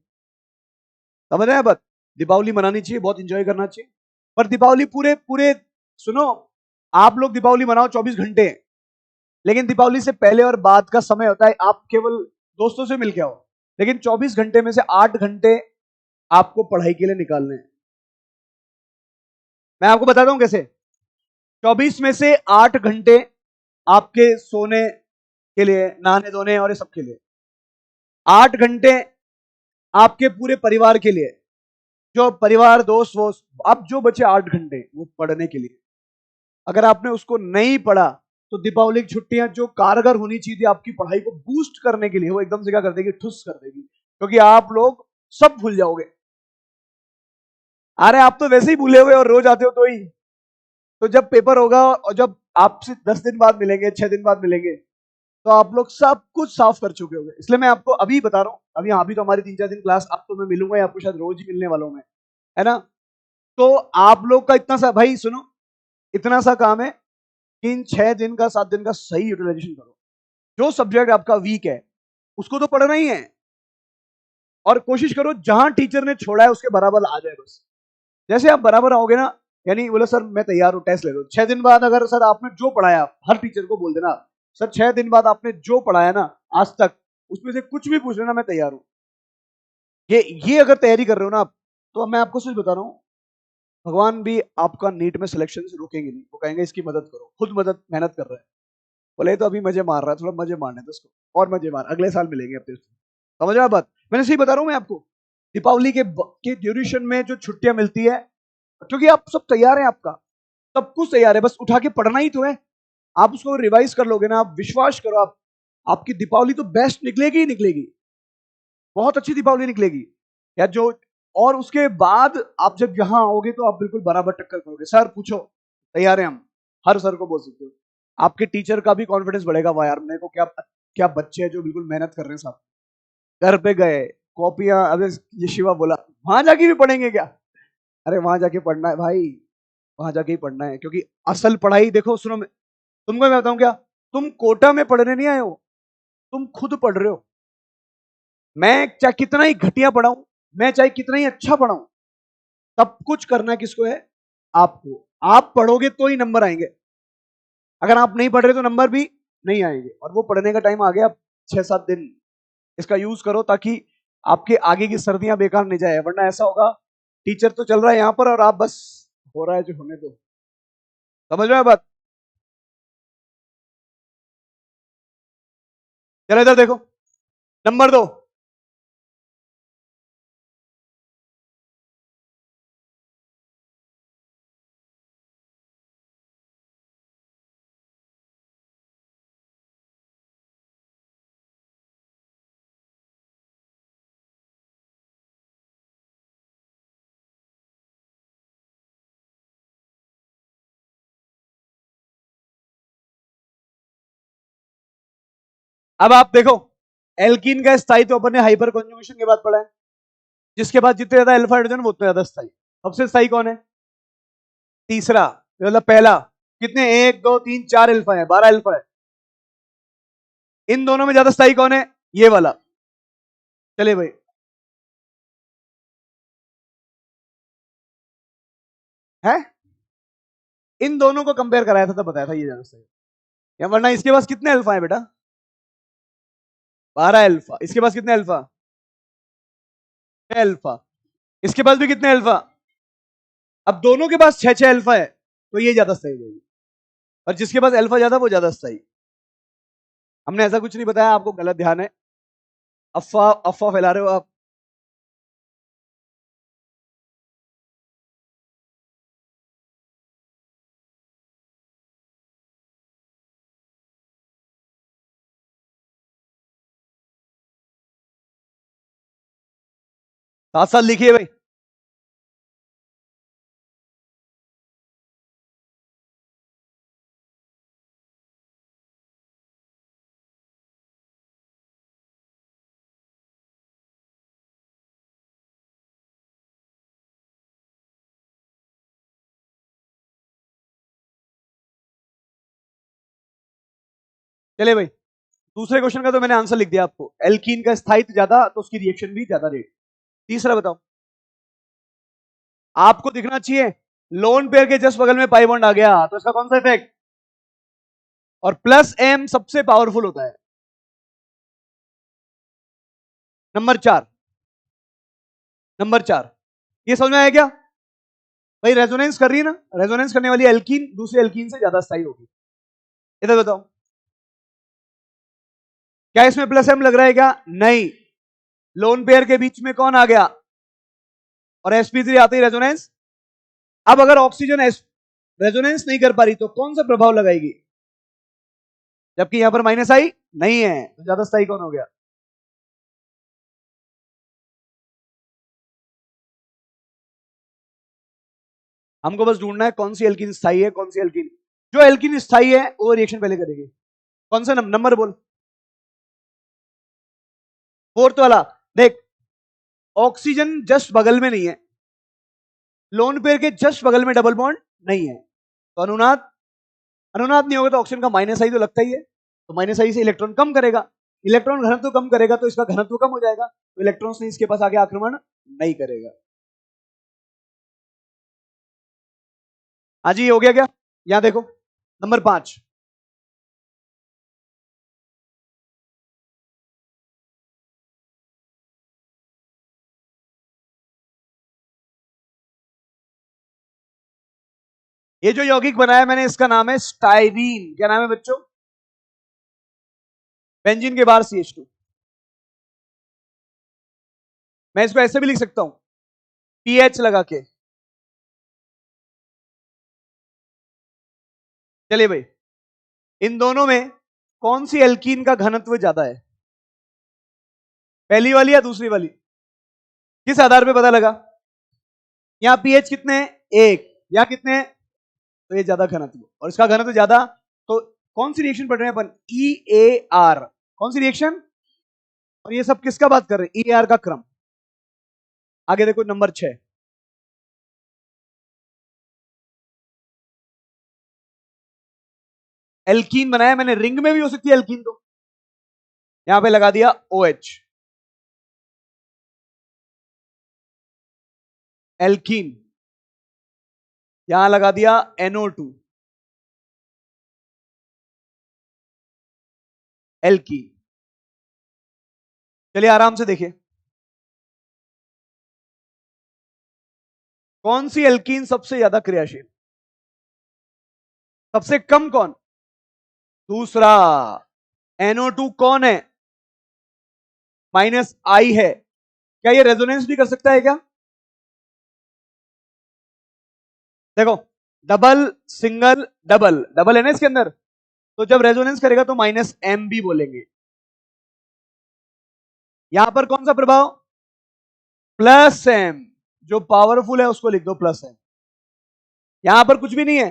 समझ आया बात? दीपावली मनानी चाहिए, बहुत इंजॉय करना चाहिए, पर दीपावली पूरे पूरे, सुनो, आप लोग दीपावली मनाओ 24 घंटे, लेकिन दीपावली से पहले और बाद का समय होता है आप केवल दोस्तों से मिलके आओ, लेकिन 24 घंटे में से 8 घंटे आपको पढ़ाई के लिए निकालने हैं। मैं आपको बताता हूं कैसे। 24 में से 8 घंटे आपके सोने के लिए, नहाने धोने और ये सब के लिए, 8 घंटे आपके पूरे परिवार के लिए, जो परिवार दोस्त वो, अब जो बचे 8 घंटे वो पढ़ने के लिए। अगर आपने उसको नहीं पढ़ा तो दीपावली की छुट्टियां जो कारगर होनी चाहिए थी आपकी पढ़ाई को बूस्ट करने के लिए, वो एकदम से क्या कर देगी, ठुस कर देगी, क्योंकि आप लोग सब भूल जाओगे। अरे आप तो वैसे ही भूले हुए और रोज आते हो तो ही, तो जब पेपर होगा और जब आपसे 10 दिन बाद मिलेंगे, 6 दिन बाद मिलेंगे, तो आप लोग सब कुछ साफ कर चुके होंगे। इसलिए मैं आपको अभी बता रहा हूँ, अभी अभी तो हमारी 3-4 दिन क्लास, अब तो मैं मिलूंगा आपको शायद रोज ही मिलने वाला हूं मैं, है ना। तो आप लोग का इतना सा, भाई सुनो, इतना सा काम है कि इन 6 दिन का 7 दिन का सही यूटिलाइजेशन करो। जो सब्जेक्ट आपका वीक है उसको तो पढ़ना ही है, और कोशिश करो जहां टीचर ने छोड़ा है उसके बराबर आ जाए बस। जैसे आप बराबर आओगे ना, यानी बोले सर मैं तैयार हूं, टेस्ट ले लो, 6 दिन बाद अगर सर आपने जो पढ़ाया, हर टीचर को बोल देना सर 6 दिन बाद आपने जो पढ़ाया ना आज तक, उसमें से कुछ भी पूछ लेना, मैं तैयार हूं। ये अगर तैयारी कर रहे हो ना आप, तो मैं आपको सच बता रहा हूँ, भगवान भी आपका नीट में सिलेक्शन से रोकेंगे नहीं, वो कहेंगे इसकी मदद करो, खुद मदद मेहनत कर रहा है, बोले तो अभी मजे मार रहा है, थोड़ा मजे मारने दो उसको, और मजे मार, अगले साल मिलेंगे अपने उसको। समझ रहे हो बात? मैंने सही बता रहा हूँ मैं आपको, दीपावली के ड्यूरेशन में जो छुट्टियां मिलती है, क्योंकि आप सब तैयार हैं, आपका सब कुछ तैयार है, बस उठा के पढ़ना ही तो है। आप उसको रिवाइज कर लोगे ना, आप विश्वास करो, आप आपकी दीपावली तो बेस्ट निकलेगी ही निकलेगी, बहुत अच्छी दीपावली निकलेगी या जो। और उसके बाद आप जब यहां आओगे तो आप बिल्कुल बराबर टक्कर करोगे, सर पूछो, तैयार है हम, हर सर को बोल सकते हो। आपके टीचर का भी कॉन्फिडेंस बढ़ेगा, वाह यार मेरे को क्या क्या बच्चे हैं जो बिल्कुल मेहनत कर रहे हैं साहब। घर पे गए, कॉपियां, अबे ये शिवा बोला वहां जाके भी पढ़ेंगे क्या? अरे वहां जाके पढ़ना है भाई, वहां जाके ही पढ़ना है, क्योंकि असल पढ़ाई देखो, सुनो तुमको मैं बताऊं क्या, तुम कोटा में पढ़ने नहीं आए हो, तुम खुद पढ़ रहे हो। मैं चाहे कितना ही घटिया पढ़ाऊं, मैं चाहे कितना ही अच्छा पढ़ाऊं, सब कुछ करना किसको है, आपको। आप पढ़ोगे तो ही नंबर आएंगे, अगर आप नहीं पढ़ रहे तो नंबर भी नहीं आएंगे। और वो पढ़ने का टाइम आ गया, 6-7 दिन इसका यूज करो, ताकि आपके आगे की सर्दियां बेकार नहीं जाए, वरना ऐसा होगा टीचर तो चल रहा है यहां पर और आप बस, हो रहा है जो होने दो। समझ रहे हो बात? चलो इधर देखो, नंबर 2, अब आप देखो, एल्कीन का स्थायित्व अपन ने हाइपर कॉन्जुगेशन के बाद पढ़ा है, जिसके बाद जितने ज्यादा अल्फा हाइड्रोजन वो उतने ज्यादा स्थायी। सबसे स्थायी कौन है? तीसरा, मतलब पहला। कितने? 1 2 3 4 अल्फा है, 12 अल्फा है। इन दोनों में ज्यादा स्थायी कौन है? ये वाला। चलिए भाई, है इन दोनों को कंपेयर कराया था तब बताया था ये ज्यादा सही है। या वरना इसके पास कितने अल्फा है बेटा? 12 अल्फा। इसके पास कितने अल्फा? 6 अल्फा। इसके पास भी कितने अल्फा? अब दोनों के पास 6 अल्फा है, तो ये ज्यादा सही रहेगी। और जिसके पास अल्फा ज्यादा वो ज्यादा सही। हमने ऐसा कुछ नहीं बताया, आपको गलत ध्यान है, अफवाह अफवाह फैला रहे हो आप। साथ साथ लिखिए भाई। चलिए भाई, दूसरे क्वेश्चन का तो मैंने आंसर लिख दिया आपको। एल्कीन का स्थायित्व ज्यादा तो उसकी रिएक्शन भी ज्यादा रेट। तीसरा बताओ, आपको दिखना चाहिए लोन पेयर के जस्ट बगल में पाई बॉन्ड आ गया तो इसका कौन सा इफेक्ट? और प्लस एम सबसे पावरफुल होता है। नंबर 4, नंबर 4, ये समझ में आया क्या भाई? रेजोनेंस कर रही है ना, रेजोनेंस करने वाली एल्कीन दूसरे एल्कीन से ज्यादा स्थायी होगी। इधर बताओ, क्या इसमें प्लस एम लग रहा है क्या? नहीं। लोन पेयर के बीच में कौन आ गया? और sp3 आते ही रेजोनेंस। अब अगर ऑक्सीजन रेजोनेंस नहीं कर पा रही तो कौन सा प्रभाव लगाएगी? जबकि यहां पर माइनस आई नहीं है, तो ज्यादा स्थायी कौन हो गया? हमको बस ढूंढना है कौन सी एल्कीन स्थायी है, कौन सी एल्कीन। जो एल्कीन स्थायी है वो रिएक्शन पहले करेगी। कौन सा नंबर बोल? फोर्थ वाला। देख, ऑक्सीजन जस्ट बगल में नहीं है, लोन पेयर के जस्ट बगल में डबल बॉन्ड नहीं है, तो अनुनाद, अनुनाद नहीं होगा तो ऑक्सीजन का माइनस आई तो लगता ही है, तो माइनस आई से इलेक्ट्रॉन कम करेगा, इलेक्ट्रॉन घनत्व कम करेगा तो इसका घनत्व कम हो जाएगा, तो इलेक्ट्रॉन्स ने इसके पास आके आक्रमण नहीं करेगा। आज ये हो गया क्या? यहां देखो, नंबर 5, ये जो यौगिक बनाया मैंने इसका नाम है स्टाइरीन। क्या नाम है बच्चों? बेंजीन के बाहर CH2। मैं इसको ऐसे भी लिख सकता हूं, पीएच लगा के। चलिए भाई, इन दोनों में कौन सी एल्कीन का घनत्व ज्यादा है? पहली वाली या दूसरी वाली? किस आधार पे पता लगा? यहां पीएच कितने हैं? 1। यहां कितने हैं? तो ये ज्यादा घनत्व, और इसका घनत्व ज्यादा, तो कौन सी रिएक्शन पढ़ रहे हैं अपन? EAR। कौन सी रिएक्शन? और ये सब किसका बात कर रहे हैं? EAR का क्रम। आगे देखो, नंबर 6, एल्कीन बनाया मैंने, रिंग में भी हो सकती है एल्कीन, तो यहां पे लगा दिया OH। एल्कीन, यहां लगा दिया NO2। एल्कीन। चलिए आराम से देखिए, कौन सी एल्कीन सबसे ज्यादा क्रियाशील? सबसे कम कौन? दूसरा। NO2 कौन है? -I है। क्या ये रेजोनेंस भी कर सकता है क्या? देखो, डबल सिंगल डबल, डबल है ना इसके अंदर, तो जब रेजोनेंस करेगा तो -M भी बोलेंगे। यहां पर कौन सा प्रभाव? +M। जो पावरफुल है उसको लिख दो +M। यहां पर कुछ भी नहीं है,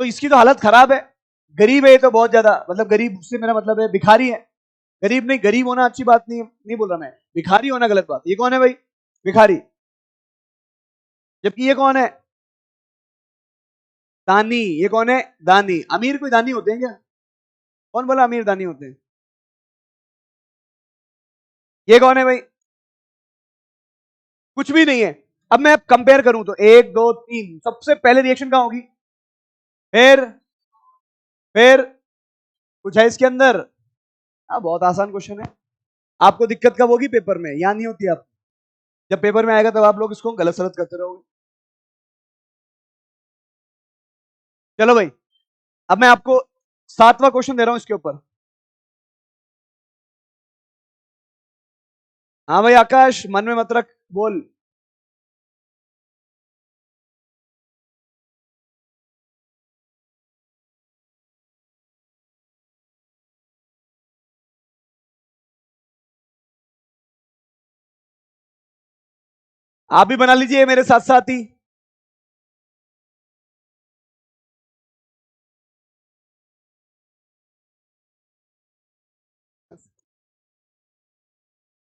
तो इसकी तो हालत खराब है, गरीब है ये तो बहुत ज्यादा, मतलब गरीब से मेरा मतलब है भिखारी है। गरीब नहीं, गरीब होना अच्छी बात नहीं, नहीं बोल रहा मैं, भिखारी होना गलत बात। ये कौन है भाई? भिखारी। जबकि ये कौन है? दानी। ये कौन है? दानी। अमीर कोई दानी होते हैं क्या? कौन बोला अमीर दानी होते हैं? ये कौन है भाई? कुछ भी नहीं है। अब मैं कंपेयर करूं तो एक दो तीन, सबसे पहले रिएक्शन कहां होगी? फिर कुछ है इसके अंदर? हाँ, बहुत आसान क्वेश्चन है। आपको दिक्कत कब होगी? पेपर में। यहां नहीं होती आप, जब पेपर में आएगा तब आप लोग इसको गलत सलत करते रहोगे। चलो भाई, अब मैं आपको 7वां क्वेश्चन दे रहा हूं इसके ऊपर। हाँ भाई आकाश, मन में मत रख, बोल। आप भी बना लीजिए मेरे साथ साथ ही।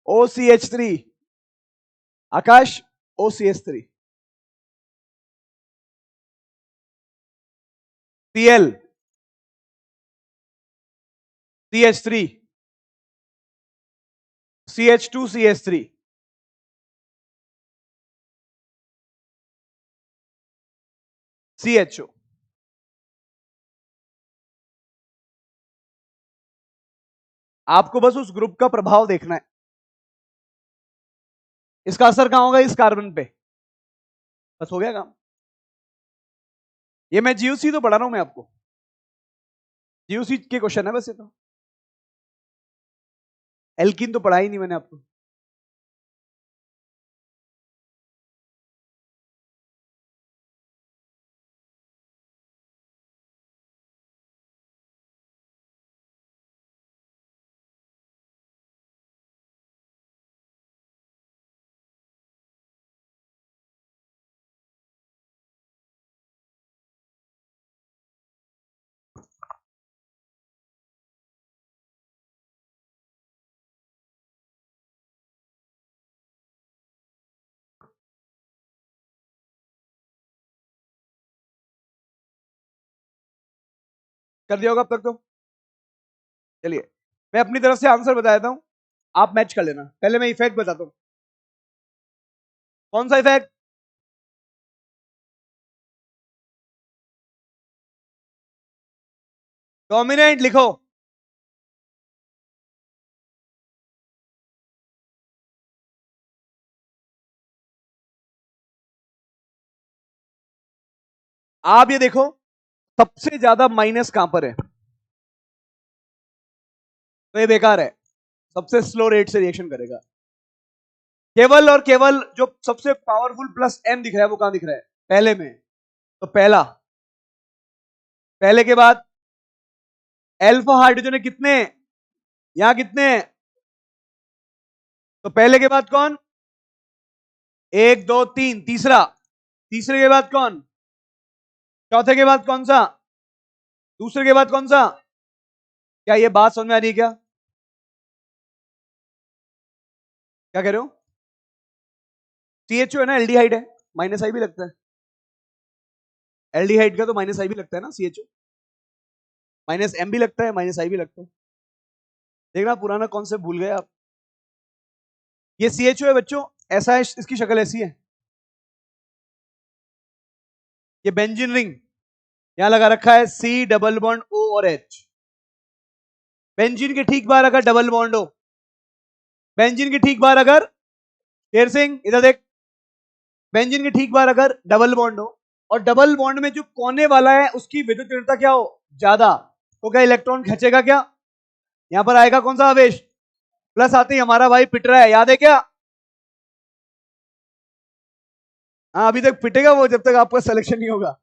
OCH3। आकाश, OCH3। Cl, CH3, CH2, CH3, CHO। आपको बस उस ग्रुप का प्रभाव देखना है, इसका असर कहां होगा? इस कार्बन पे। बस हो गया काम। ये मैं जीओसी तो पढ़ा रहा हूं मैं आपको, जीओसी के क्वेश्चन है बस ये तो। एल्किन तो पढ़ा ही नहीं मैंने आपको। कर दिया होगा अब तक तो। चलिए, मैं अपनी तरफ से आंसर बता देता हूं, आप मैच कर लेना। पहले मैं इफेक्ट बताता हूं। कौन सा इफेक्ट? डोमिनेंट लिखो। आप ये देखो, सबसे ज्यादा माइनस कहां पर है, तो ये बेकार है, सबसे स्लो रेट से रिएक्शन करेगा। केवल और केवल जो सबसे पावरफुल प्लस एम दिख रहा है वो कहां दिख रहा है? पहले में। तो पहला, पहले के बाद अल्फा हाइड्रोजन है कितने? यहां कितने? तो पहले के बाद कौन? एक दो तीन, तीसरा। तीसरे के बाद कौन? चौथे के बाद कौन सा? दूसरे के बाद कौन सा? क्या ये बात समझ में आ रही है क्या? क्या कह रहे हो? CHO है ना, एल्डिहाइड है, माइनस आई भी लगता है। एल्डिहाइड का तो माइनस आई भी लगता है ना, CHO। माइनस एम भी लगता है, माइनस आई भी लगता है। देखना पुराना कॉन्सेप्ट भूल गए आप। ये CHO है बच्चों, ऐसा है, इसकी शक्ल ऐसी है। ये बेंजीन रिंग यहां लगा रखा है, C डबल बॉन्ड O और H। बेंजीन के ठीक बाहर अगर डबल बॉन्ड हो, बेंजीन के ठीक बाहर अगर, शेर सिंह इधर देख, बेंजीन के ठीक बाहर अगर डबल बॉन्ड हो, और डबल बॉन्ड में जो कोने वाला है उसकी विद्युत तीव्रता क्या हो? ज्यादा, तो क्या इलेक्ट्रॉन खींचेगा क्या? यहां पर आएगा कौन सा आवेश? प्लस आते ही हमारा भाई पिट रहा है, याद है क्या? हाँ, अभी तक पिटेगा वो जब तक आपका सिलेक्शन नहीं होगा।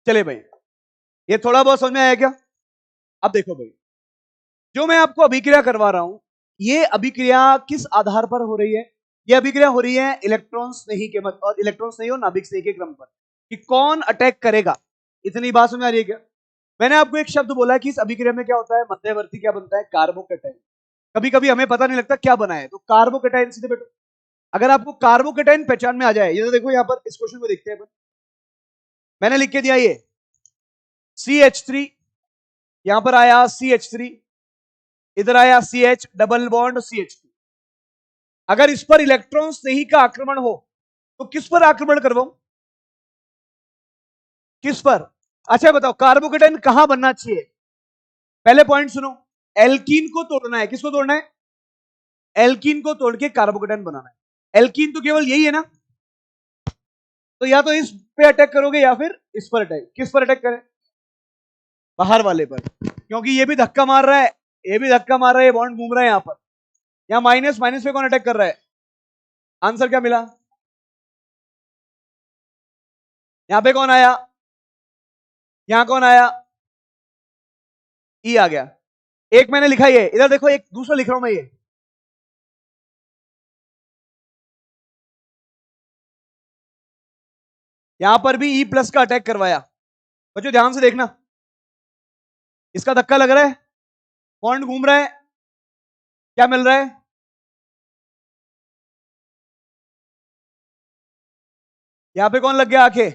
चले भाई, ये थोड़ा बहुत समझ में आया क्या? अब देखो भाई, जो मैं आपको अभिक्रिया करवा रहा हूं, ये अभिक्रिया किस आधार पर हो रही है? ये अभिक्रिया हो रही है इलेक्ट्रॉन स्नेही के मत और इलेक्ट्रॉन स्नेही और नाभिक स्नेही के क्रम पर। कि कौन अटैक करेगा। इतनी बात समझ आ रही है क्या? मैंने आपको एक शब्द बोला कि इस अभिक्रिया में क्या होता है, मध्यवर्ती क्या बनता है, कार्बोकेटाइन। कभी कभी हमें पता नहीं लगता क्या बना है, तो कार्बोकेटाइन सीधे बेटो। अगर आपको कार्बोकेटाइन पहचान में आ जाए, ये तो देखो यहां पर इस क्वेश्चन को देखते हैं अपन। मैंने लिख के दिया ये CH3, यहां पर आया CH3, इधर आया CH डबल बॉन्ड CH2। अगर इस पर इलेक्ट्रॉन सही का आक्रमण हो तो किस पर आक्रमण करवाऊं, किस पर? अच्छा बताओ कार्बोकेटाइन कहां बनना चाहिए? पहले पॉइंट सुनो, एल्कीन को तोड़ना है। किसको तोड़ना है? एल्कीन को तोड़ के कार्बोकेटाइन बनाना है। एल्कीन तो केवल यही है ना, तो या तो इस पे अटैक करोगे या फिर इस पर अटैक। किस पर अटैक करें? बाहर वाले पर, क्योंकि ये भी धक्का मार रहा है, ये भी धक्का मार रहा है, ये बॉन्ड घूम रहा है यहां पर। यहां माइनस माइनस पे कौन अटैक कर रहा है? आंसर क्या मिला? यहां पे कौन आया? यहां कौन आया? ई आ गया। एक मैंने लिखा ये, इधर देखो एक दूसरा लिख रहा हूं मैं ये। यहां पर भी E प्लस का अटैक करवाया। बच्चों ध्यान से देखना, इसका धक्का लग रहा है, बॉन्ड घूम रहा है, क्या मिल रहा है? यहां पे कौन लग गया आके?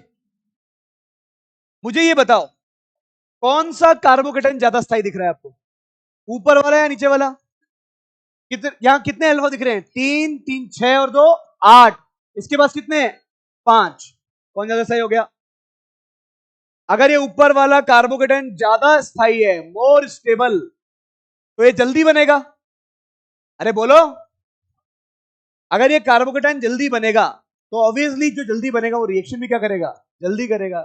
मुझे ये बताओ कौन सा कार्बोकेटाइन ज्यादा स्थायी दिख रहा है आपको, ऊपर वाला या नीचे वाला? कितने यहां कितने अल्फा दिख रहे हैं? 3 3 6 और 2 8। इसके पास कितने हैं? 5। कौन ज्यादा सही हो गया? अगर ये ऊपर वाला कार्बोकेटाइन ज्यादा स्थायी है, मोर स्टेबल, तो ये जल्दी बनेगा। अरे बोलो, अगर ये कार्बोकेटाइन जल्दी बनेगा तो ऑब्वियसली जो जल्दी बनेगा वो रिएक्शन भी क्या करेगा? जल्दी करेगा।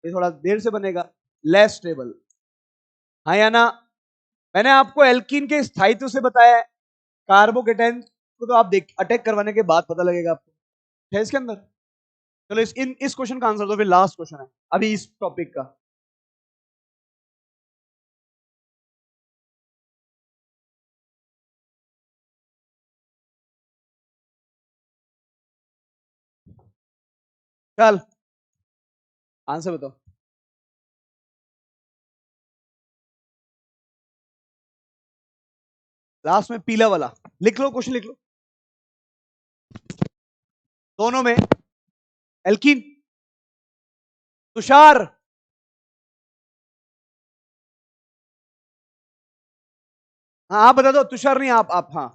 ये थोड़ा देर से बनेगा, लेस स्टेबल। हाँ या ना? मैंने आपको एल्कीन के स्थायित्व से बताया है, कार्बोकेटाइन को तो आप देख अटैक करवाने के बाद पता लगेगा आपको है इसके अंदर। चलो इस क्वेश्चन का आंसर दो, फिर लास्ट क्वेश्चन है अभी इस टॉपिक का। चल आंसर बताओ। लास्ट में पीला वाला लिख लो, क्वेश्चन लिख लो। दोनों में एल्कीन, तुषार। हाँ आप बता दो, तुषार नहीं, आप हाँ।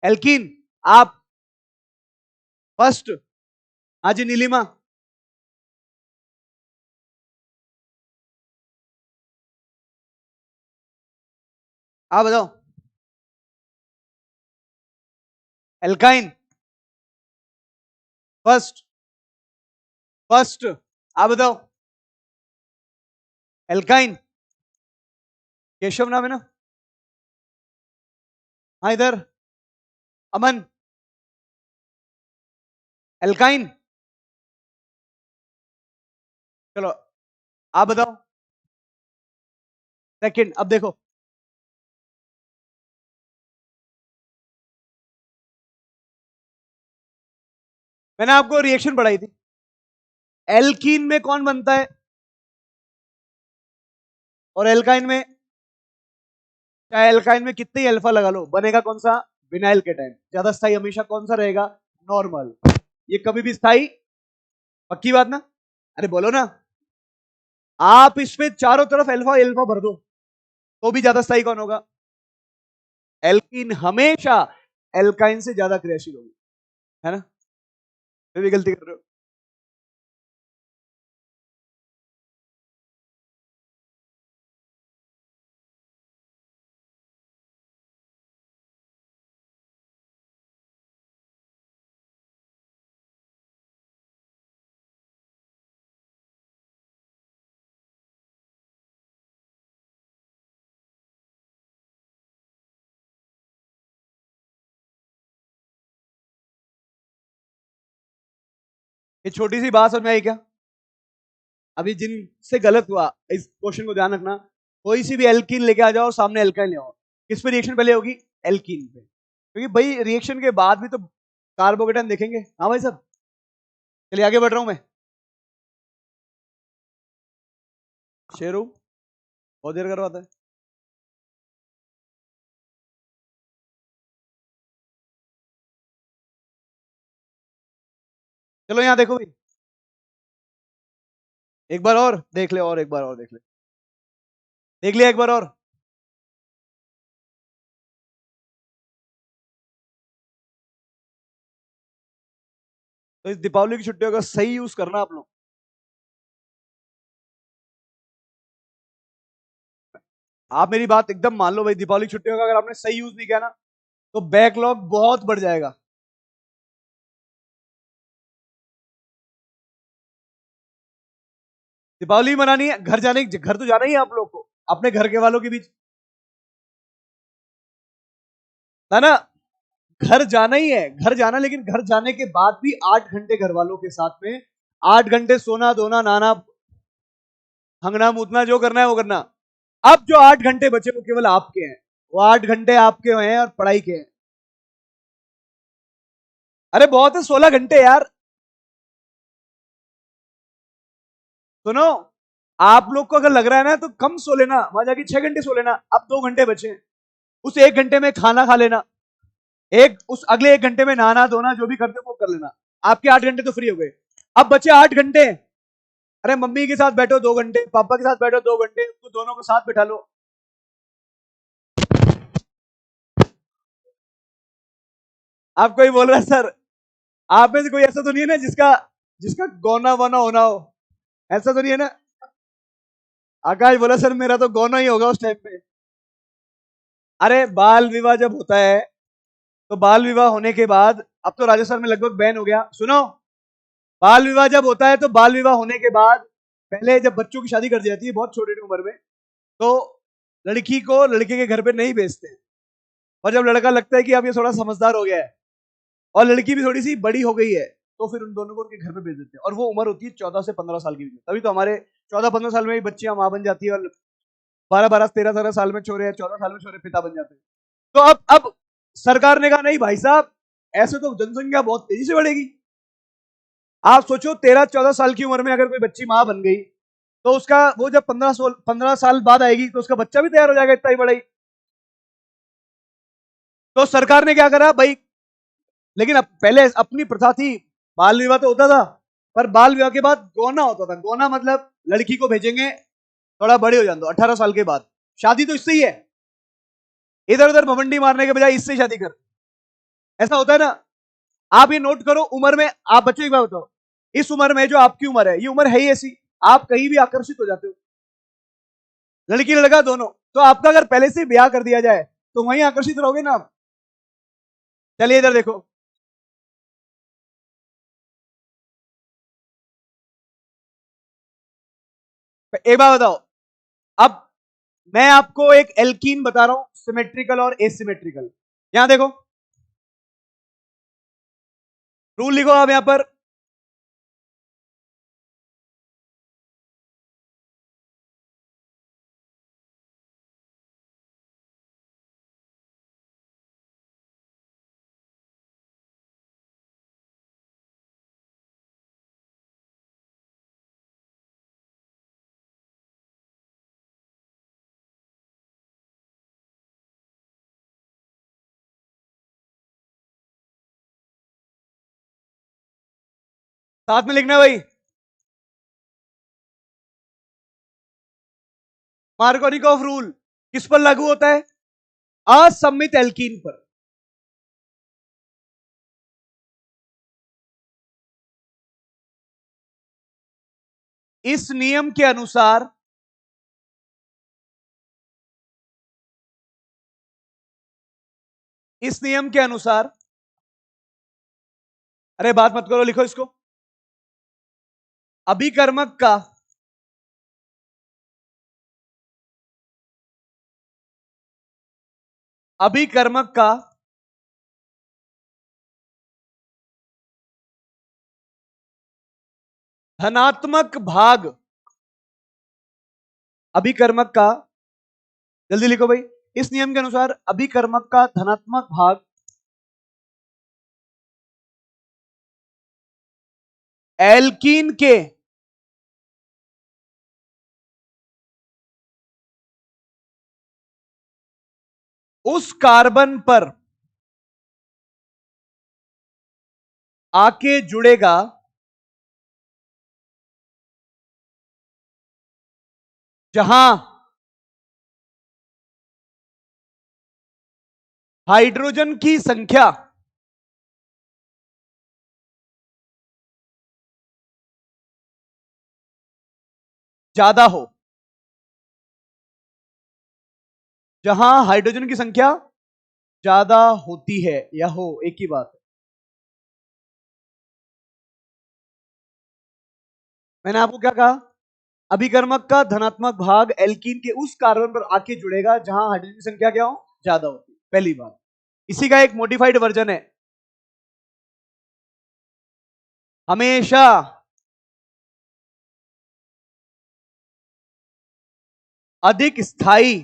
एल्कीन आप फर्स्ट। हाँ जी नीलिमा। आप बताओ। Alkyne first, first. आप बताओ। एल्काइन, केशव नाम है ना? हाँ इधर अमन। एल्काइन, चलो आप बताओ। सेकंड। अब देखो, मैंने आपको रिएक्शन पढ़ाई थी, एल्कीन में कौन बनता है और एल्काइन में? चाहे एल्काइन में कितने ही अल्फा लगा लो, बनेगा कौन सा? विनाइल के टाइम ज्यादा स्थायी हमेशा कौन सा रहेगा? नॉर्मल। ये कभी भी स्थायी, पक्की बात ना? अरे बोलो ना। आप इसमें चारों तरफ अल्फा अल्फा भर दो तो भी ज्यादा स्थायी कौन होगा? एल्कीन हमेशा एल्काइन से ज्यादा क्रियाशील होगी, है ना? फिर भी गलती कर रहे हो। ये छोटी सी बात समझ में आई क्या? अभी जिनसे गलत हुआ इस क्वेश्चन को ध्यान रखना, कोई सी भी एल्कीन लेके आ जाओ, सामने एल्काइन ले आओ, किस पे रिएक्शन पहले होगी? एल्कीन पे, क्योंकि भाई रिएक्शन के बाद भी तो कार्बोकेटाइन देखेंगे। हाँ भाई साहब, चलिए आगे बढ़ रहा हूं मैं। शेरू बहुत देर करवाता है। चलो यहाँ देखो भाई, एक बार और देख ले, और एक बार और देख ले, देख लिया एक बार और। तो इस दीपावली की छुट्टियों का सही यूज करना आप लोग। आप मेरी बात एकदम मान लो भाई, दीपावली की छुट्टियों का अगर आपने सही यूज नहीं किया ना, तो बैकलॉग बहुत बढ़ जाएगा। दीपावली मनानी है, घर तो जाना ही है आप लोग को, अपने घर के वालों के बीच, है ना। घर जाना ही है, घर जाना, लेकिन घर जाने के बाद भी 8 घंटे घर वालों के साथ में, 8 घंटे सोना धोना नहाना, हंगना मूतना जो करना है वो करना। अब जो 8 घंटे बचे वो केवल आपके हैं, वो 8 घंटे आपके हैं और पढ़ाई के हैं। अरे बहुत है, 16 घंटे यार। सुनो, आप लोग को अगर लग रहा है ना तो कम सो लेना, वहां जाके 6 घंटे सो लेना, अब 2 घंटे बचे हैं। उस 1 घंटे में खाना खा लेना, उस अगले 1 घंटे में नहाना धोना जो भी करते हो वो कर लेना। आपके 8 घंटे तो फ्री हो गए। अब बचे 8 घंटे। अरे मम्मी के साथ बैठो 2 घंटे, पापा के साथ बैठो 2 घंटे, तो दोनों को साथ बैठा लो। आपको ही बोल रहा है सर, आप में से कोई ऐसा तो नहीं है ना जिसका जिसका गौना वाना होना हो, ऐसा तो नहीं है ना। आकाश बोला सर मेरा तो गौना ही होगा उस टाइम पे। अरे बाल विवाह जब होता है, तो बाल विवाह होने के बाद, अब तो राजस्थान में लगभग बैन हो गया, सुनो, बाल विवाह जब होता है तो बाल विवाह होने के बाद, पहले जब बच्चों की शादी कर दी जाती है बहुत छोटी उम्र में, तो लड़की को लड़के के घर पे नहीं भेजते हैं। और जब लड़का लगता है कि अब ये थोड़ा समझदार हो गया है और लड़की भी थोड़ी सी बड़ी हो गई है, तो फिर उन दोनों को उनके घर पे भेज देते हैं। और वो उम्र होती है 14 से 15 साल की। तभी तो हमारे 14-15 साल में ही बच्चियां माँ बन जाती है, और 12-12-13-13 साल में छोरे, 14 साल में छोरे पिता बन जाते हैं। तो अब सरकार ने कहा नहीं भाई साहब, ऐसे तो जनसंख्या बहुत तेजी से बढ़ेगी। आप सोचो 13-14 साल की उम्र में अगर कोई बच्ची माँ बन गई, तो उसका वो जब 15 साल बाद आएगी तो उसका बच्चा भी तैयार हो जाएगा इतना ही बड़ा ही। तो सरकार ने क्या करा भाई, लेकिन अब पहले अपनी प्रथा थी, बाल विवाह तो होता था, पर बाल विवाह के बाद गौना होता था। गौना मतलब लड़की को भेजेंगे थोड़ा बड़े हो जाए, 18 साल के बाद शादी, तो इससे ही है। इधर उधर भवंडी मारने के बजाय इससे शादी कर, ऐसा होता है ना। आप ये नोट करो, उम्र में आप बच्चों की बात बताओ, इस उम्र में जो आपकी उम्र है, ये उम्र है ही ऐसी, आप कहीं भी आकर्षित हो जाते हो, लड़की लड़का दोनों। तो आपका अगर पहले से ब्याह कर दिया जाए तो वहीं आकर्षित रहोगे ना आप। चलिए इधर देखो, एक बात बताओ, अब मैं आपको एक एल्कीन बता रहा हूं, सिमेट्रिकल और एसिमेट्रिकल। यहां देखो, रूल लिखो आप यहां पर। साथ में लिखना भाई। मार्कोनिकॉफ रूल किस पर लागू होता है? असम्मित एल्कीन पर। इस नियम के अनुसार इस नियम के अनुसार, अरे बात मत करो, लिखो इसको। अभिकर्मक का अभिकर्मक का धनात्मक भाग, अभिकर्मक का, जल्दी लिखो भाई, इस नियम के अनुसार अभिकर्मक का धनात्मक भाग एल्कीन के उस कार्बन पर आके जुड़ेगा जहां हाइड्रोजन की संख्या ज्यादा हो। जहां हाइड्रोजन की संख्या ज्यादा होती है या हो, एक ही बात है। मैंने आपको क्या कहा? अभिकर्मक का धनात्मक भाग एल्कीन के उस कार्बन पर आके जुड़ेगा जहां हाइड्रोजन की संख्या क्या हो, ज्यादा होती है। पहली बात। इसी का एक मॉडिफाइड वर्जन है। हमेशा अधिक स्थाई,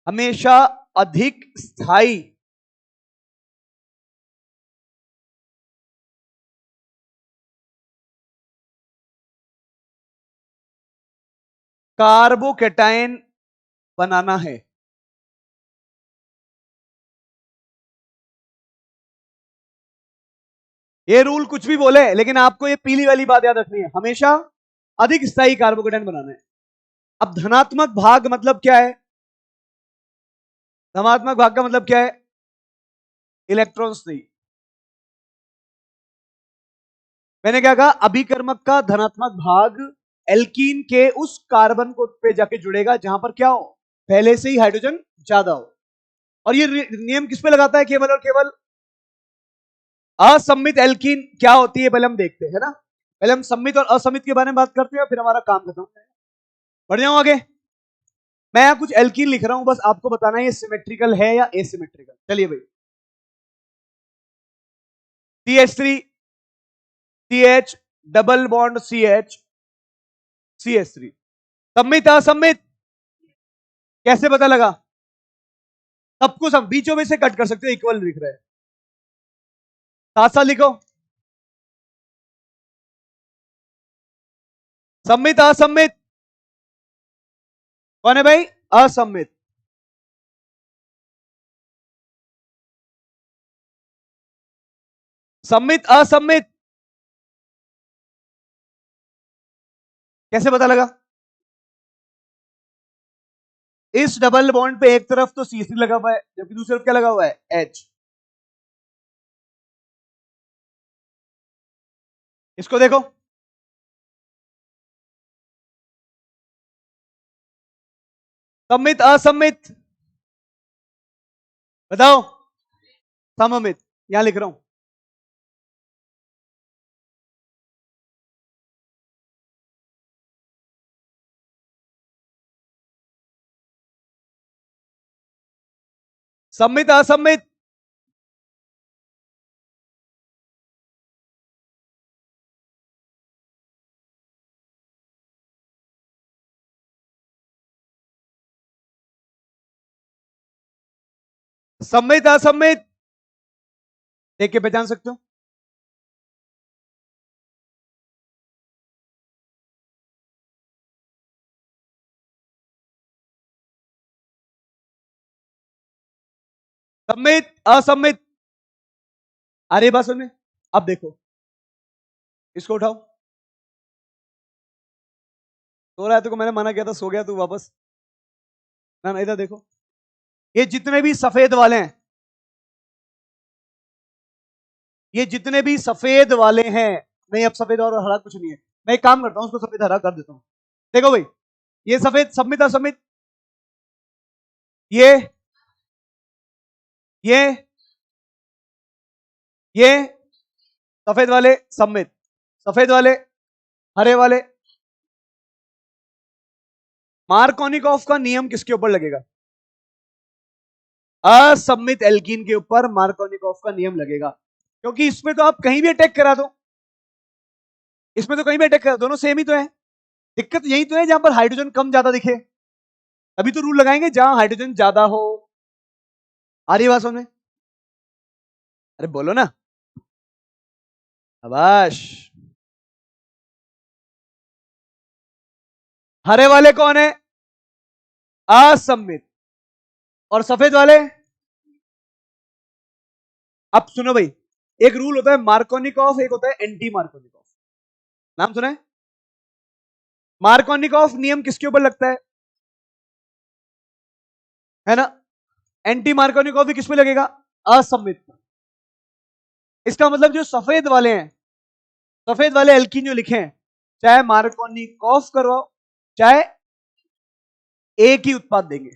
हमेशा अधिक स्थाई कार्बोकेटायन बनाना है। ये रूल कुछ भी बोले, लेकिन आपको ये पीली वाली बात याद रखनी है, हमेशा अधिक स्थायी कार्बोकेटायन बनाना है। अब धनात्मक भाग मतलब क्या है? धनात्मक भाग का मतलब क्या है? इलेक्ट्रॉन्स नहीं। मैंने क्या कहा? अभिकर्मक का धनात्मक भाग एल्कीन के उस कार्बन को पे जाके जुड़ेगा जहां पर क्या हो, पहले से ही हाइड्रोजन ज्यादा हो। और ये नियम किस पे लगाता है? केवल और केवल असम्मित एल्कीन क्या होती है पहले हम देखते हैं, है ना। पहले हम सम्मित और असम्मित के बारे में बात करते हैं, फिर हमारा काम खत्म। बढ़ जाऊं आगे। मैं यहाँ कुछ एल्कीन लिख रहा हूं, बस आपको बताना है ये सिमेट्रिकल है या एसिमेट्रिकल। चलिए भाई, CH3 CH double bond CH CH3, सम्मित असम्मित कैसे पता लगा? सबको सब बीचों में से कट कर सकते हो, इक्वल लिख रहे हैं। साथ साथ लिखो, सम्मित असम्मित। कौन है भाई? असम्मित। सम्मित असम्मित कैसे पता लगा? इस डबल बॉन्ड पे एक तरफ तो CH3 लगा हुआ है, जबकि दूसरी तरफ क्या लगा हुआ है? H। इसको देखो, सम्मित असम्मित बताओ। सममित, यहां लिख रहा हूं। सम्मित असम्मित, सम्मित असम्मित देख के पहचान सकते हो। सम्मित असम्मित, आ रही बात सुनने? अब देखो, इसको उठाओ। सो रहा है तो मैंने मना किया था, सो गया तू वापस। ना ना, इधर देखो, ये जितने भी सफेद वाले हैं, ये जितने भी सफेद वाले हैं, नहीं अब सफेद और हरा कुछ नहीं है। मैं एक काम करता हूं, उसको सफेद हरा कर देता हूं। देखो भाई, ये सफेद सम्मित असम्मित, ये ये ये सफेद वाले सम्मित, सफेद वाले हरे वाले। मार्कोनिकॉफ का नियम किसके ऊपर लगेगा? असम्मित एल्कीन के ऊपर मार्कोनिकॉफ का नियम लगेगा, क्योंकि इसमें तो आप कहीं भी अटैक करा दो, इसमें तो कहीं भी अटैक करा, दोनों सेम ही तो है। दिक्कत यही तो है जहां पर हाइड्रोजन कम ज्यादा दिखे, अभी तो रूल लगाएंगे जहां हाइड्रोजन ज्यादा हो। आ रही बात समझ में? अरे बोलो ना, शाबाश। हरे वाले कौन है? असम्मित। और सफेद वाले। अब सुनो भाई, एक रूल होता है मार्कोनिकॉफ, एक होता है एंटी मार्कोनिकॉफ। नाम सुना है? मार्कोनिकॉफ नियम किसके ऊपर लगता है ना? एंटी मार्कोनिकॉफ भी किस पे लगेगा? असममित पर। इसका मतलब जो सफेद वाले हैं, सफेद वाले एल्कीन जो लिखे हैं, चाहे मार्कोनिकॉफ करवाओ चाहे एक ही उत्पाद देंगे।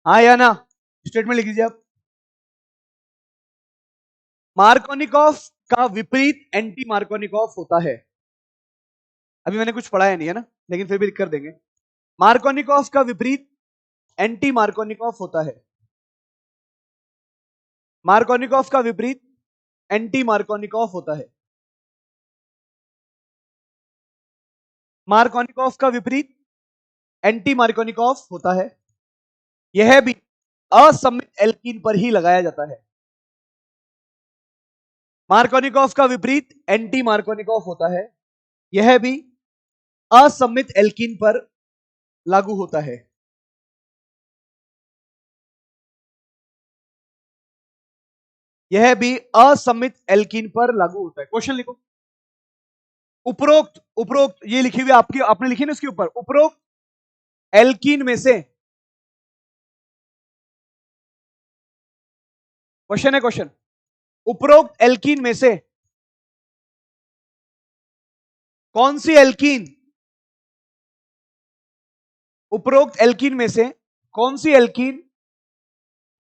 हाँ या ना? स्टेटमेंट लिख दीजिए आप। मार्कोनिकॉफ का विपरीत एंटी मार्कोनिकॉफ होता है। अभी मैंने कुछ पढ़ाया नहीं है ना, लेकिन फिर भी कर देंगे। मार्कोनिकॉफ का विपरीत एंटी मार्कोनिकॉफ होता है। मार्कोनिकॉफ का विपरीत एंटी मार्कोनिकॉफ होता है। मार्कोनिकॉफ का विपरीत एंटी मार्कोनिकॉफ होता है। यह भी असममित एल्कीन पर ही लगाया जाता है। मार्कोनिकॉफ का विपरीत एंटी मार्कोनिकॉफ होता है। यह भी असममित एल्कीन पर लागू होता है। यह भी असममित एल्कीन पर लागू होता है। क्वेश्चन लिखो। उपरोक्त उपरोक्त ये लिखी हुई आपकी, आपने लिखी ना इसके ऊपर, उपरोक्त एल्कीन में से, क्वेश्चन है क्वेश्चन, उपरोक्त एल्कीन में से कौन सी एल्कीन, उपरोक्त एल्कीन में से कौन सी एल्कीन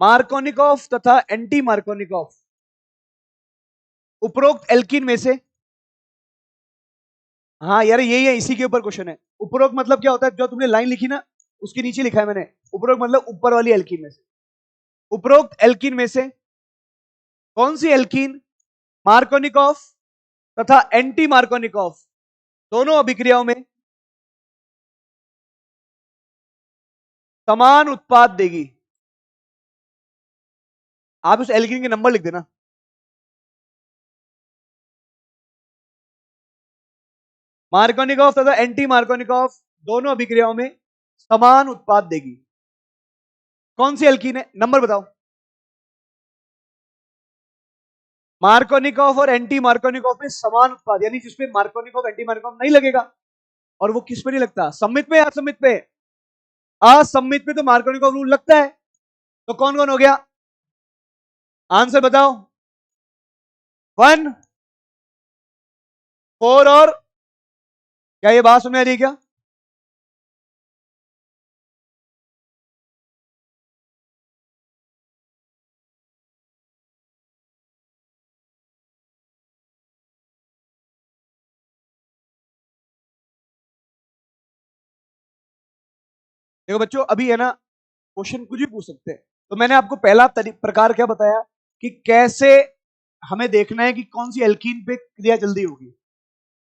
मार्कोनिकॉफ तथा एंटी मार्कोनिकॉफ, उपरोक्त एल्कीन में से, हाँ यार यही है, इसी के ऊपर क्वेश्चन है। उपरोक्त मतलब क्या होता है? जो तुमने लाइन लिखी ना उसके नीचे लिखा है मैंने, उपरोक्त मतलब ऊपर वाली एल्कीन में से। उपरोक्त एल्कीन में से कौन सी एल्कीन मार्कोनिकॉफ तथा एंटी मार्कोनिकॉफ दोनों अभिक्रियाओं में समान उत्पाद देगी? आप उस एल्कीन के नंबर लिख देना। मार्कोनिकॉफ तथा एंटी मार्कोनिकॉफ दोनों अभिक्रियाओं में समान उत्पाद देगी। कौन सी एल्कीन है? नंबर बताओ। मार्कोनिकॉफ और एंटी मार्कोनिकॉफ में समान उत्पाद, यानी जिसपे मार्कोनिकॉफ एंटी मार्कोनिकॉफ नहीं लगेगा। और वो किस पे नहीं लगता? सम्मित पे या असम्मित पे? असम्मित पे तो मार्कोनिकॉफ रूल लगता है। तो कौन कौन हो गया? आंसर बताओ। 1, 4 और क्या? ये बात सुन आ रही है क्या? देखो बच्चों, अभी है ना क्वेश्चन कुछ भी पूछ सकते हैं। तो मैंने आपको पहला प्रकार क्या बताया कि कैसे हमें देखना है कि कौन सी एल्कीन पे क्रिया जल्दी होगी।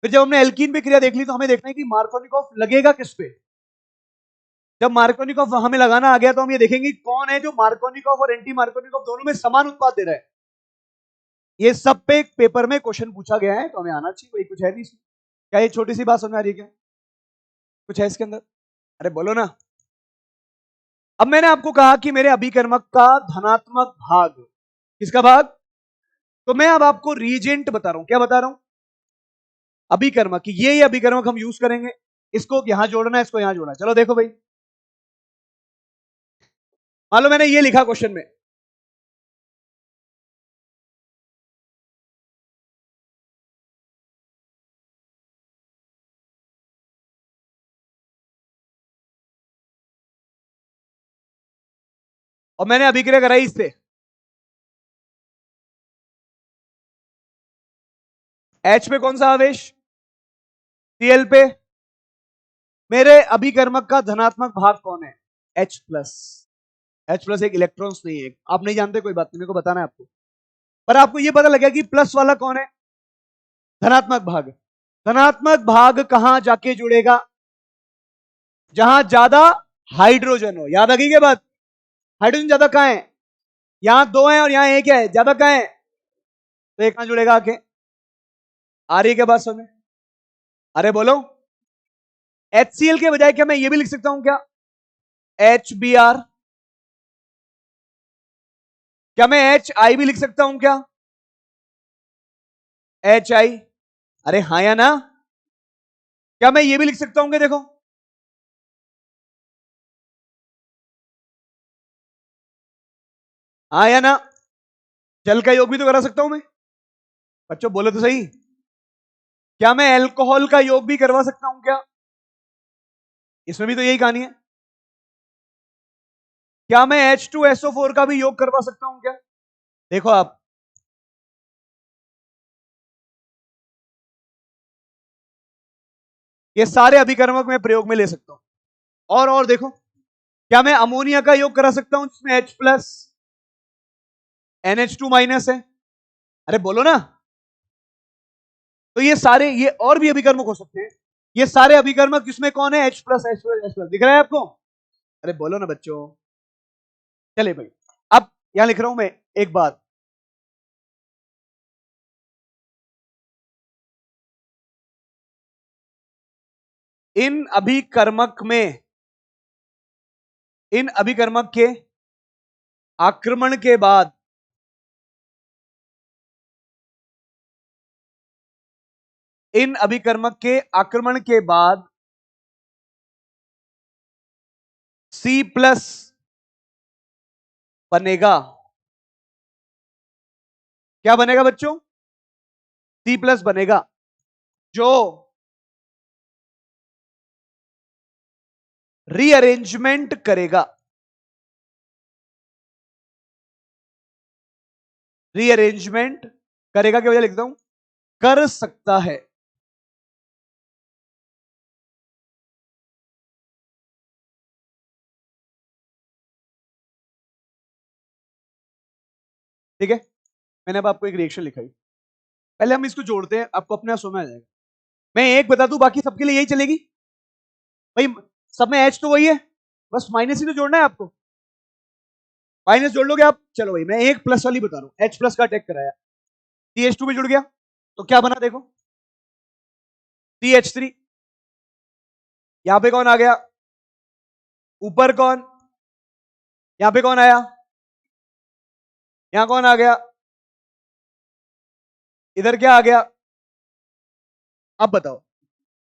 फिर जब हमने एल्कीन पे क्रिया देख ली तो हमें देखना है कि मार्कोनिकॉफ लगेगा किस पे। जब मार्कोनिकॉफ हमें लगाना आ गया तो हम ये देखेंगे कौन है जो मार्कोनिकॉफ और एंटी मार्कोनिकॉफ दोनों में समान उत्पाद दे रहा है। ये सब पे एक पेपर में क्वेश्चन पूछा गया है, तो हमें आना चाहिए। वही कुछ है नहीं इसमें। क्या ये छोटी सी बात समझ आ रही है क्या? कुछ है इसके अंदर? अरे बोलो ना। अब मैंने आपको कहा कि मेरे अभिकर्मक का धनात्मक भाग, किसका भाग? तो मैं अब आपको रीजेंट बता रहा हूं। क्या बता रहा हूं? अभिकर्मक। ये अभिकर्मक हम यूज करेंगे। इसको यहां जोड़ना है, इसको यहां जोड़ना है। चलो देखो भाई, मान लो मैंने ये लिखा क्वेश्चन में, और मैंने अभिक्रिया कराई इससे। H पे कौन सा आवेश? Cl पे। मेरे अभिकर्मक का धनात्मक भाग कौन है? H plus. H प्लस एक इलेक्ट्रॉन्स नहीं है। आप नहीं जानते, कोई बात नहीं, मेरे को बताना है आपको। पर आपको यह पता लगा कि प्लस वाला कौन है? धनात्मक भाग। धनात्मक भाग कहां जाके जुड़ेगा? जहां ज्यादा हाइड्रोजन हो। याद आ गई क्या बात? हाइड्रोजन ज्यादा कहां है? यहां 2 है और यहां 1 है, ज्यादा कहां है? तो एक कहां जुड़ेगा आके? आ रही है क्या बात समझ? अरे बोलो। HCl के बजाय क्या मैं ये भी लिख सकता हूं क्या? HBr। क्या मैं HI भी लिख सकता हूं क्या? HI, अरे हाँ या ना? क्या मैं ये भी लिख सकता हूं क्या? देखो, हाँ या ना? जल का योग भी तो करा सकता हूं मैं। बच्चों बोले तो सही, क्या मैं अल्कोहल का योग भी करवा सकता हूं क्या? इसमें भी तो यही कहानी है। क्या मैं H2SO4 का भी योग करवा सकता हूं क्या? देखो आप, ये सारे अभिकर्मक मैं प्रयोग में ले सकता हूं। और देखो, क्या मैं अमोनिया का योग करा सकता हूं जिसमें H+ NH2- है? अरे बोलो ना। तो ये सारे, ये और भी अभिकर्मक हो सकते हैं। ये सारे अभिकर्मक किसमें कौन है? H+H+H+, दिख रहा है आपको? अरे बोलो ना बच्चों। चले भाई, अब यहां लिख रहा हूं मैं एक बात। इन अभिकर्मक में, इन अभिकर्मक के आक्रमण के बाद इन अभिकर्मक के आक्रमण के बाद C+ बनेगा। क्या बनेगा बच्चों? C+ बनेगा, जो रीअरेंजमेंट करेगा। रीअरेंजमेंट करेगा की वजह लिखता हूं, कर सकता है। ठीक है, मैंने अब आपको एक रिएक्शन लिखाई। पहले हम इसको जोड़ते हैं, आपको अपने आप समझ आ जाएगा। मैं एक बता दूं, बाकी सबके लिए यही चलेगी भाई। सब में H तो वही है, बस माइनस ही तो जोड़ना है आपको। माइनस जोड़ लोगे आप। चलो भाई, मैं एक प्लस वाली बता रहा हूं, H+ का अटैक कराया, CH2 भी जुड़ गया, तो क्या बना देखो, CH3। यहां पे कौन आ गया? ऊपर कौन? यहां पे कौन आया? यहां कौन आ गया? इधर क्या आ गया? अब बताओ,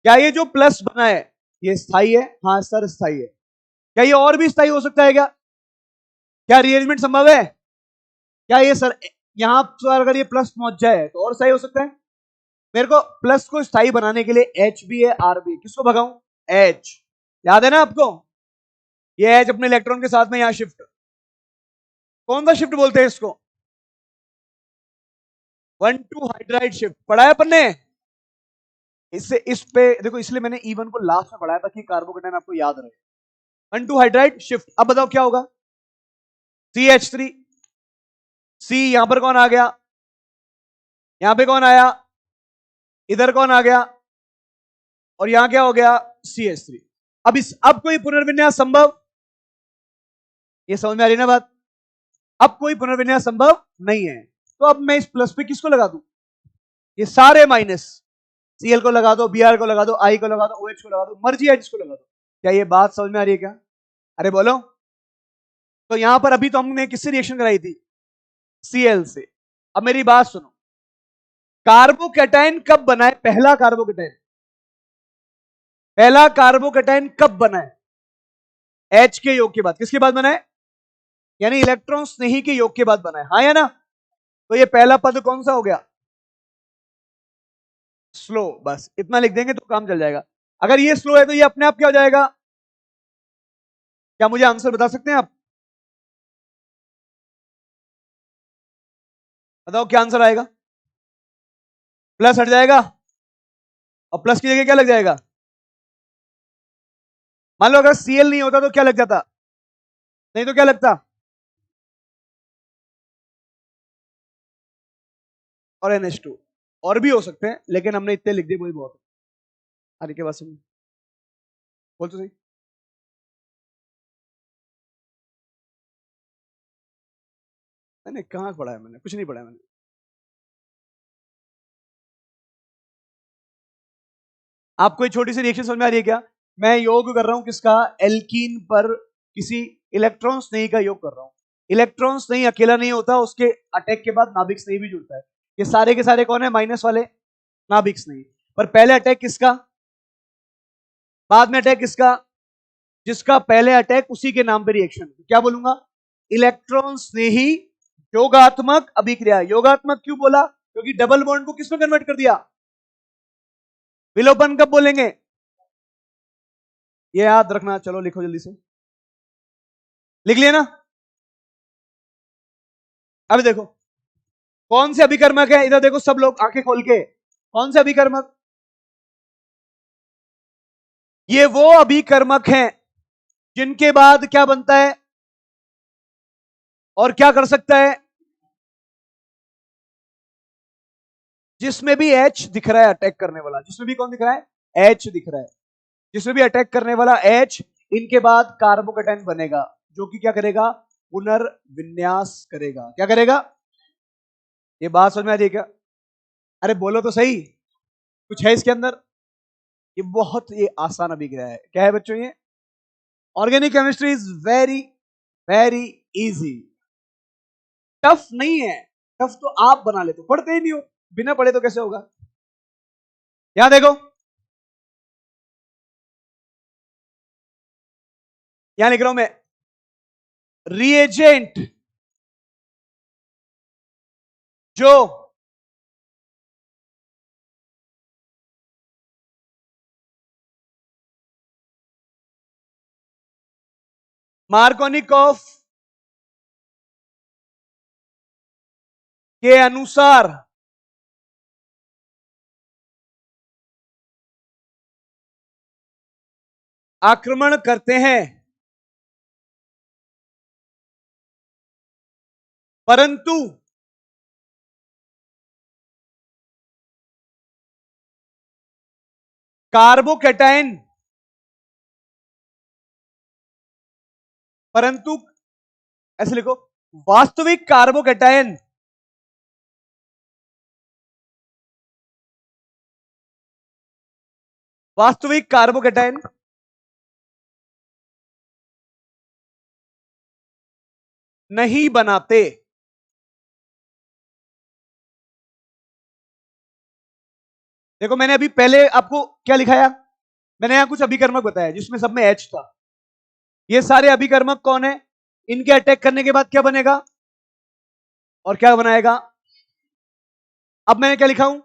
क्या ये जो प्लस बना है ये स्थाई है? हाँ सर स्थाई है। क्या ये और भी स्थाई हो सकता है क्या? क्या रीअरेंजमेंट संभव है? क्या ये सर, यहां पर अगर ये प्लस पहुंच जाए तो और सही हो सकता है? मेरे को प्लस को स्थाई बनाने के लिए H भी है, R भी। किसको भगाऊं? H। याद है ना आपको? ये H अपने इलेक्ट्रॉन के साथ में यहां शिफ्ट, कौन सा शिफ्ट बोलते हैं इसको? 1,2 हाइड्राइड शिफ्ट। पढ़ा है अपन ने? इससे इस पे देखो, इसलिए मैंने E1 को लास्ट में पढ़ाया ताकि कार्बोकेटाइन आपको याद रहे। 1,2 हाइड्राइड शिफ्ट। अब बताओ क्या होगा? CH3, C, यहां पर कौन आ गया? यहां पे कौन आया? इधर कौन आ गया? और यहां क्या हो गया? CH3। अब कोई पुनर्विन्यास संभव? ये समझ में आ रही ना बात? अब कोई पुनर्विन्यास संभव नहीं है। तो अब मैं इस प्लस पे किसको लगा दूं? ये सारे माइनस, Cl को लगा दो, Br को लगा दो, I को लगा दो, OH को लगा दो, मर्जी है जिसको लगा दो। क्या ये बात समझ में आ रही है क्या? अरे बोलो। तो यहां पर अभी तो हमने किससे रिएक्शन कराई थी? Cl से। अब मेरी बात सुनो, कार्बोकेटाइन कब बना है? पहला कार्बोकेटाइन, पहला कार्बोकेटाइन कब बना है? H के योग के बाद। किसके बाद बना है? यानी इलेक्ट्रॉन स्नेही के योग के बाद बना है, हाँ या ना? तो ये पहला पद कौन सा हो गया? स्लो। बस इतना लिख देंगे तो काम चल जाएगा। अगर ये स्लो है तो ये अपने आप क्या हो जाएगा? क्या मुझे आंसर बता सकते हैं आप? बताओ क्या आंसर आएगा? प्लस हट जाएगा और प्लस की जगह क्या लग जाएगा? मान लो अगर Cl नहीं होता तो क्या लग जाता? नहीं तो क्या लगता? और NH2। और भी हो सकते हैं लेकिन हमने इतने लिख दिए वही बहुत है। आगे के बाद सुन, बोल तो सही। मैंने कहाँ पढ़ा है? मैंने कुछ नहीं पढ़ा है मैंने। आपको एक छोटी सी रिएक्शन समझ में आ रही है क्या? मैं योग कर रहा हूं किसका? एल्कीन पर किसी इलेक्ट्रॉन स्नेही का योग कर रहा हूं। इलेक्ट्रॉन्स नहीं अकेला नहीं होता, उसके अटैक के बाद नाभिक नहीं भी जुड़ता है। ये सारे के सारे कौन है? माइनस वाले, नाभिक नहीं। पर पहले अटैक किसका, बाद में अटैक किसका? जिसका पहले अटैक उसी के नाम पे रिएक्शन। क्या बोलूंगा? इलेक्ट्रॉन स्नेही योगात्मक अभिक्रिया। योगात्मक क्यों बोला? क्योंकि डबल बॉन्ड को किसमें कन्वर्ट कर दिया? विलोपन कब बोलेंगे? ये याद रखना। चलो लिखो जल्दी से, लिख लिया ना? अभी देखो कौन से अभिकर्मक है, इधर देखो सब लोग आंखें खोल के, कौन से अभिकर्मक? ये वो अभिकर्मक हैं जिनके बाद क्या बनता है और क्या कर सकता है? जिसमें भी H दिख रहा है अटैक करने वाला, जिसमें भी कौन दिख रहा है? H दिख रहा है। जिसमें भी अटैक करने वाला H, इनके बाद कार्बोकेटाइन बनेगा जो कि क्या करेगा? पुनर्विन्यास करेगा। क्या करेगा? ये बात समझ में आ रही है क्या? अरे बोलो तो सही, कुछ है इसके अंदर? ये बहुत ये आसान अभिक्रिया है। क्या है बच्चों ये? Organic chemistry is very very easy, tough नहीं है। टफ तो आप बना लेते हो, पढ़ते ही नहीं हो। बिना पढ़े तो कैसे होगा? यहां देखो, यहां लिख रहा हूं मैं, रिएजेंट जो मार्कोनिकॉफ के अनुसार आक्रमण करते हैं, परंतु कार्बोकेटाइन, परंतु ऐसे लिखो, वास्तविक कार्बोकेटाइन वास्तविक कार्बोकेटाइन नहीं बनाते। देखो मैंने अभी पहले आपको क्या लिखाया? मैंने यहां कुछ अभिकर्मक बताया जिसमें सब में H था। ये सारे अभिकर्मक कौन है? इनके अटैक करने के बाद क्या बनेगा और क्या बनाएगा? अब मैंने क्या लिखा हूं?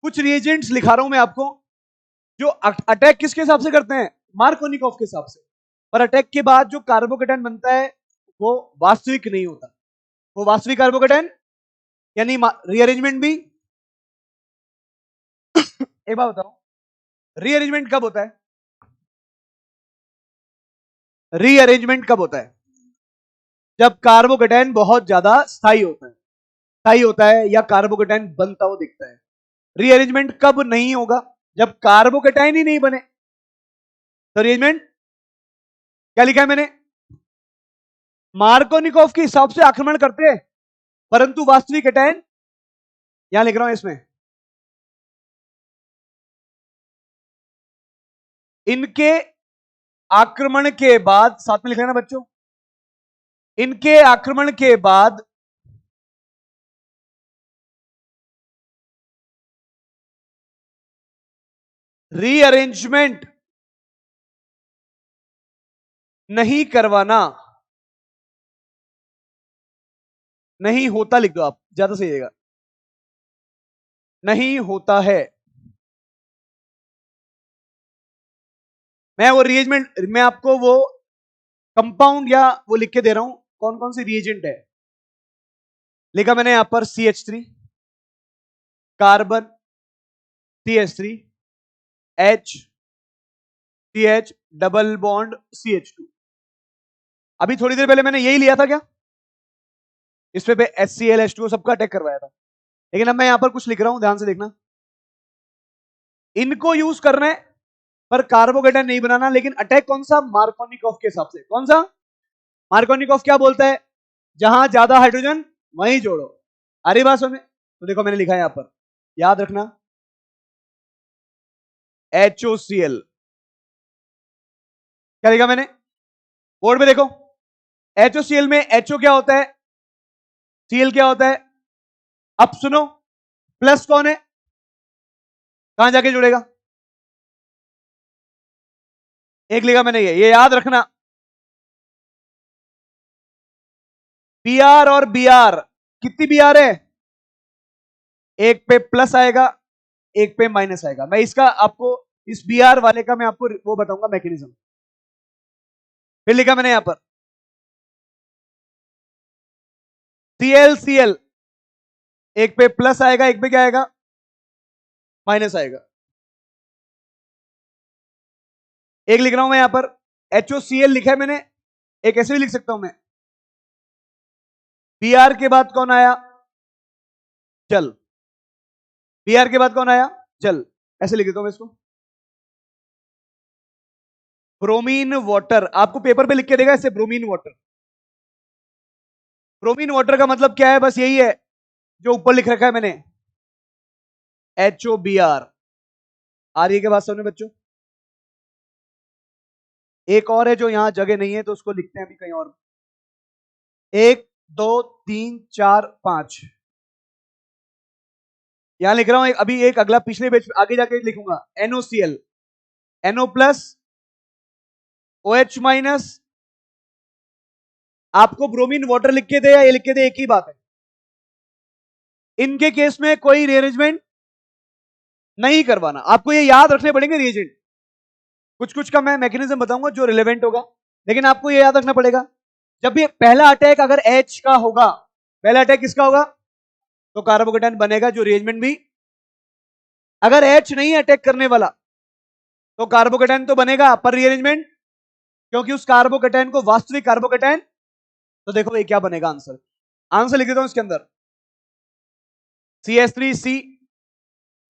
कुछ रिएजेंट्स लिखा रहा हूं मैं आपको जो अटैक किसके हिसाब से करते हैं? मार्कोनिकॉफ के हिसाब से। पर अटैक के बाद जो कार्बोकेटाइन बनता है वो वास्तविक नहीं होता। वो वास्तविक कार्बोकेटाइन यानी रीअरेंजमेंट भी। एक बात बताओ, रीअरेंजमेंट कब होता है? रीअरेंजमेंट कब होता है? जब कार्बोकेटाइन बहुत ज्यादा स्थायी होता है, स्थायी होता है या कार्बोकेटाइन बनता हुआ दिखता है। रीअरेंजमेंट कब नहीं होगा? जब कार्बोकेटाइन ही नहीं बने। तो रीअरेंजमेंट क्या लिखा है मैंने? मार्कोनिकॉफ के हिसाब से आक्रमण करते हैं परंतु वास्तविक कैटायन, यहां लिख रहा हूं इसमें, इनके आक्रमण के बाद, साथ में लिख लेना बच्चों, इनके आक्रमण के बाद रीअरेंजमेंट नहीं करवाना, नहीं होता लिख दो आप, ज्यादा सही रहेगा, नहीं होता है। मैं वो रिएजमेंट, मैं आपको वो कंपाउंड या वो लिख के दे रहा हूं कौन कौन सी रिएजेंट है। लिखा मैंने यहां पर CH3 carbon, CH3 H CH double bond CH2। अभी थोड़ी देर पहले मैंने यही लिया था क्या? इस पे HCl H2O सबका अटैक करवाया था। लेकिन अब मैं यहां पर कुछ लिख रहा हूं, ध्यान से देखना। इनको यूज करना है पर कार्बोकेटाइन नहीं बनाना। लेकिन अटैक कौन सा? मार्कोनिकॉफ के हिसाब से। कौन सा? मार्कोनिकॉफ क्या बोलता है? जहां ज्यादा हाइड्रोजन वहीं जोड़ो। अरे बात समझ में? तो देखो मैंने लिखा है यहां पर, याद रखना, HOCl। क्या लिखा मैंने? बोर्ड पे देखो, HOCl में HO क्या होता है, Cl क्या होता है? अब सुनो, प्लस कौन है, कहां जाके जुड़ेगा? एक लिखा मैंने, ये याद रखना। Pr और Br, कितनी Br है? एक पे प्लस आएगा, एक पे माइनस आएगा। मैं इसका आपको, इस Br वाले का मैं आपको वो बताऊंगा मैकेनिज्म। फिर लिखा मैंने यहां पर Cl, एक पे प्लस आएगा, एक पे क्या आएगा, माइनस आएगा। एक लिख रहा हूं मैं यहां पर HOCl लिखा है मैंने, एक ऐसे भी लिख सकता हूं मैं। Br के बाद कौन आया? जल। Br के बाद कौन आया? जल। ऐसे लिख देता हूं मैं इसको। ब्रोमीन वाटर, आपको पेपर पे लिख के देगा ऐसे, ब्रोमीन वाटर। ब्रोमीन वाटर का मतलब क्या है? बस यही है जो ऊपर लिख रखा है मैंने, HOBr। आ रही है क्या बात समझ में बच्चों? एक और है जो यहां जगह नहीं है, तो उसको लिखते हैं अभी कहीं और। 1 2 3 4 5 यहां लिख रहा हूं। अभी एक अगला पिछले पेज आगे जाके लिखूंगा, NOCl, NO plus OH minus. आपको ब्रोमीन वाटर लिख के दे या ये लिख के दे, एक ही बात है। इनके केस में कोई रीअरेंजमेंट नहीं करवाना, आपको ये याद रखने पड़ेंगे रिएजेंट। कुछ कुछ का मैं मैकेनिज्म बताऊंगा जो रिलेवेंट होगा, लेकिन आपको ये याद रखना पड़ेगा, जब भी पहला अटैक अगर H का होगा, पहला अटैक किसका होगा? तो कार्बोकेटाइन बनेगा, जो रिएजमेंट भी। अगर H नहीं अटैक करने वाला, तो कार्बोकेटाइन तो बनेगा पर रीअरेंजमेंट, क्योंकि उस कार्बोकेटाइन को वास्तविक कार्बोकेटाइन। तो देखो ये क्या बनेगा आंसर, आंसर लिख देता हूं इसके अंदर, CH3C।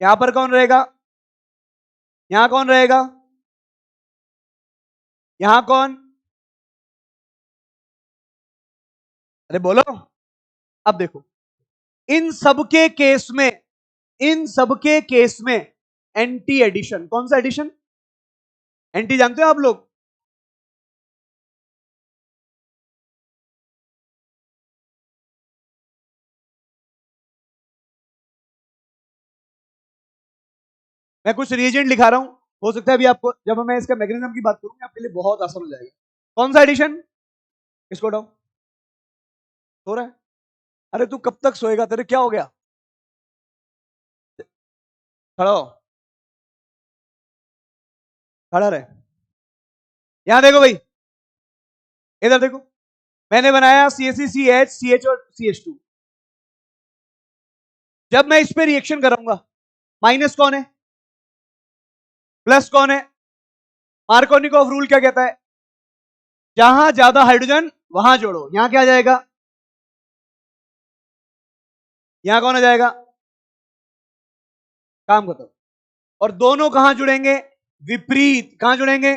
यहां पर कौन रहेगा? यहां कौन रहेगा? यहां कौन? अरे बोलो। अब देखो, इन सबके केस में, इन सबके केस में एंटी एडिशन, कौन सा एडिशन? एंटी जानते हो आप लोग? मैं कुछ रिएजेंट लिखा रहा हूं, हो सकता है अभी आपको, जब मैं इसका मैकेनिज्म की बात करूंगा आपके लिए बहुत आसान हो जाएगा। कौन सा एडिशन? इसको उठाओ। सो रहा है? अरे तू कब तक सोएगा, तेरे क्या हो गया? खड़ा हो, खड़ा रहे। यहां देखो भाई, इधर देखो, मैंने बनाया CH, CH और CH2। जब मैं इस पे रिएक्शन कराऊंगा, माइनस कौन है, प्लस कौन है? मार्कोनिकोव रूल क्या कहता है? जहां ज्यादा हाइड्रोजन वहां जोड़ो। यहां क्या आ जाएगा? यहां कौन आ जाएगा? काम खत्म। और दोनों कहां जुड़ेंगे? विपरीत। कहां जुड़ेंगे?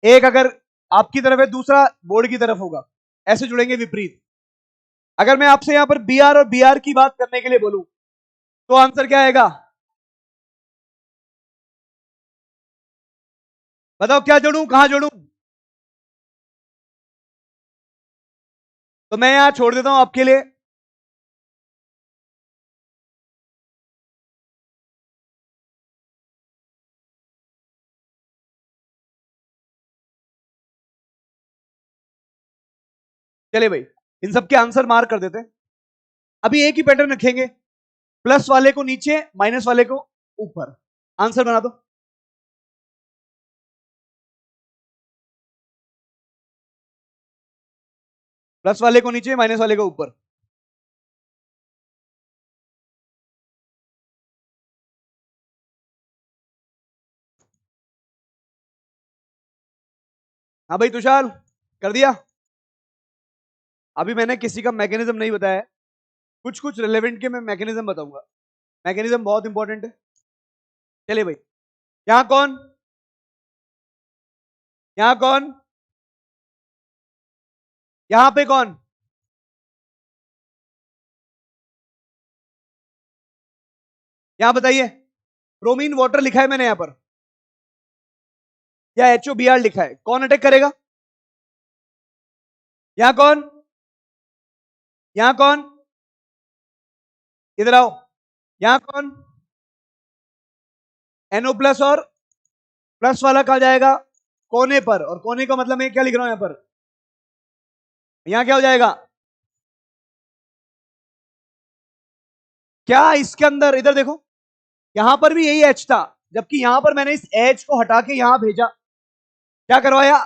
एक अगर आपकी तरफ है, दूसरा बोर्ड की तरफ होगा, ऐसे जुड़ेंगे विपरीत। अगर मैं आपसे यहां पर Br और Br की बात करने के लिए बोलूं, तो आंसर क्या आएगा? बताओ क्या जोड़ूं, कहां जोड़ूं? तो मैं यहां छोड़ देता हूं आपके लिए। चले भाई, इन सब के आंसर मार्क कर देते हैं। अभी एक ही पैटर्न रखेंगे, प्लस वाले को नीचे, माइनस वाले को ऊपर। आंसर बना दो। प्लस वाले को नीचे, माइनस वाले को ऊपर। हाँ भाई तुषार, कर दिया? अभी मैंने किसी का मैकेनिज्म नहीं बताया, कुछ कुछ रिलेवेंट के मैं मैकेनिज्म बताऊंगा। मैकेनिज्म बहुत इंपॉर्टेंट है। चलिए भाई, यहां कौन, यहां कौन, यहां पे कौन? यहां बताइए, ब्रोमीन वाटर लिखा है मैंने यहां पर, या HOBr लिखा है, कौन अटैक करेगा? यहां कौन, यहां कौन, इधर आओ, यहां कौन, NO प्लस, और प्लस वाला कहा जाएगा कोने पर, और कोने का मतलब मैं क्या लिख रहा हूं यहां पर, यहां क्या हो जाएगा, क्या इसके अंदर, इधर देखो, यहां पर भी यही एच था, जबकि यहां पर मैंने इस एच को हटा के यहां भेजा, क्या करवाया,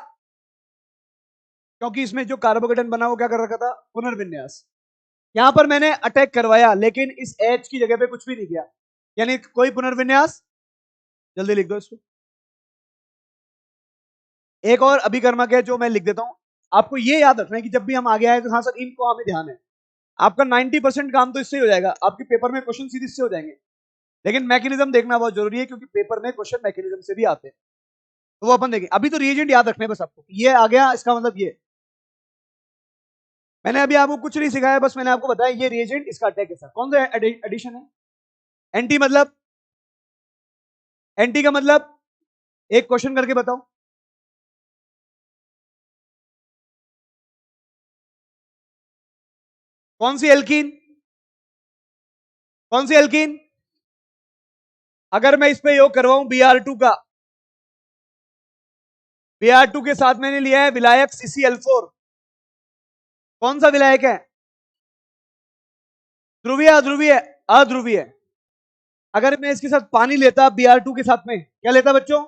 क्योंकि इसमें जो कार्बोकेटन बना वो क्या कर रखा था, पुनर्विन्यास, यहां पर मैंने अटैक करवाया, लेकिन इस एच की जगह पे कुछ भी नहीं किया, यानी कोई पुनर्विन्यास, जल्दी लिख दो इसको। एक और अभिकर्मक है जो मैं लिख देता हूं, आपको ये याद रखना है कि जब भी हम आगे आए तो हाँ सर इनको हमें ध्यान है, आपका 90% काम तो इससे ही हो जाएगा, आपके पेपर में क्वेश्चन सीधे इससे हो जाएंगे, लेकिन मैकेनिज्म देखना बहुत जरूरी है, क्योंकि पेपर में क्वेश्चन मैकेनिज्म से भी आते हैं, तो वो अपन देखें, अभी तो रिएजेंट याद रखने बस आपको, ये आ गया, इसका मतलब ये, मैंने अभी आपको कुछ नहीं सिखाया, बस मैंने आपको बताया ये रिएजेंट, इसका अटैक के साथ कौन सा एडिशन है, एंटी मतलब, एंटी का मतलब, एक क्वेश्चन करके बताओ, कौन सी एल्कीन, कौन सी एल्कीन, अगर मैं इस पे योग करवाऊं Br2 का, Br2 के साथ मैंने लिया है विलायक CCl4, कौन सा विलायक है, ध्रुवीय अध्रुवीय, अध्रुवीय, अगर मैं इसके साथ पानी लेता Br2 के साथ में, क्या लेता बच्चों,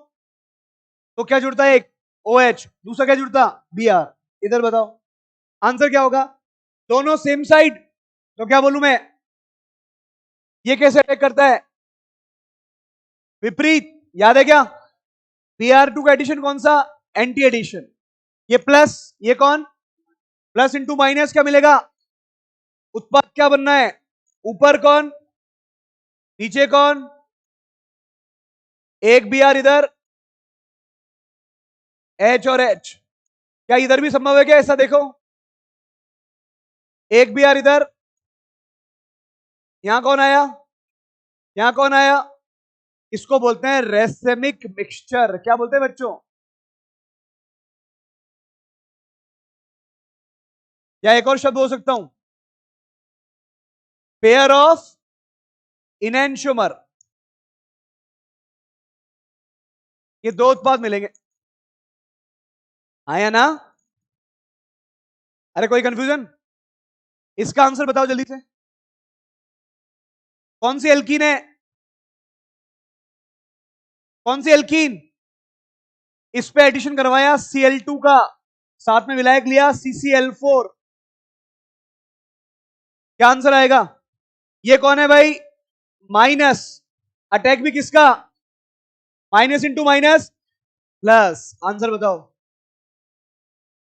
तो क्या जुड़ता है, एक OH, दूसरा क्या जुड़ता, Br, इधर बताओ आंसर क्या होगा, दोनों सेम साइड, तो क्या बोलूं मैं, ये कैसे अटैक करता है, विपरीत, याद है क्या, Br2 का एडिशन कौन सा, एंटी एडिशन, ये प्लस, ये कौन, प्लस इंटू माइनस क्या मिलेगा, उत्पाद क्या बनना है, ऊपर कौन, नीचे कौन, एक Br इधर, H और H, क्या इधर भी संभव है क्या, ऐसा देखो, एक Br इधर, यहां कौन आया, यहां कौन आया, इसको बोलते हैं रेसेमिक मिक्सचर, क्या बोलते हैं बच्चों, या एक और शब्द हो सकता हूं, पेयर ऑफ इनएंशोमर, ये दो उत्पाद मिलेंगे, आया ना, अरे कोई कंफ्यूजन, इसका आंसर बताओ जल्दी से, कौन सी एल्कीन है, कौन सी एल्कीन, इस पे एडिशन करवाया Cl2 का, साथ में विलायक लिया CCl4, क्या आंसर आएगा, ये कौन है भाई, माइनस, अटैक भी किसका, minus into minus plus, answer बताओ,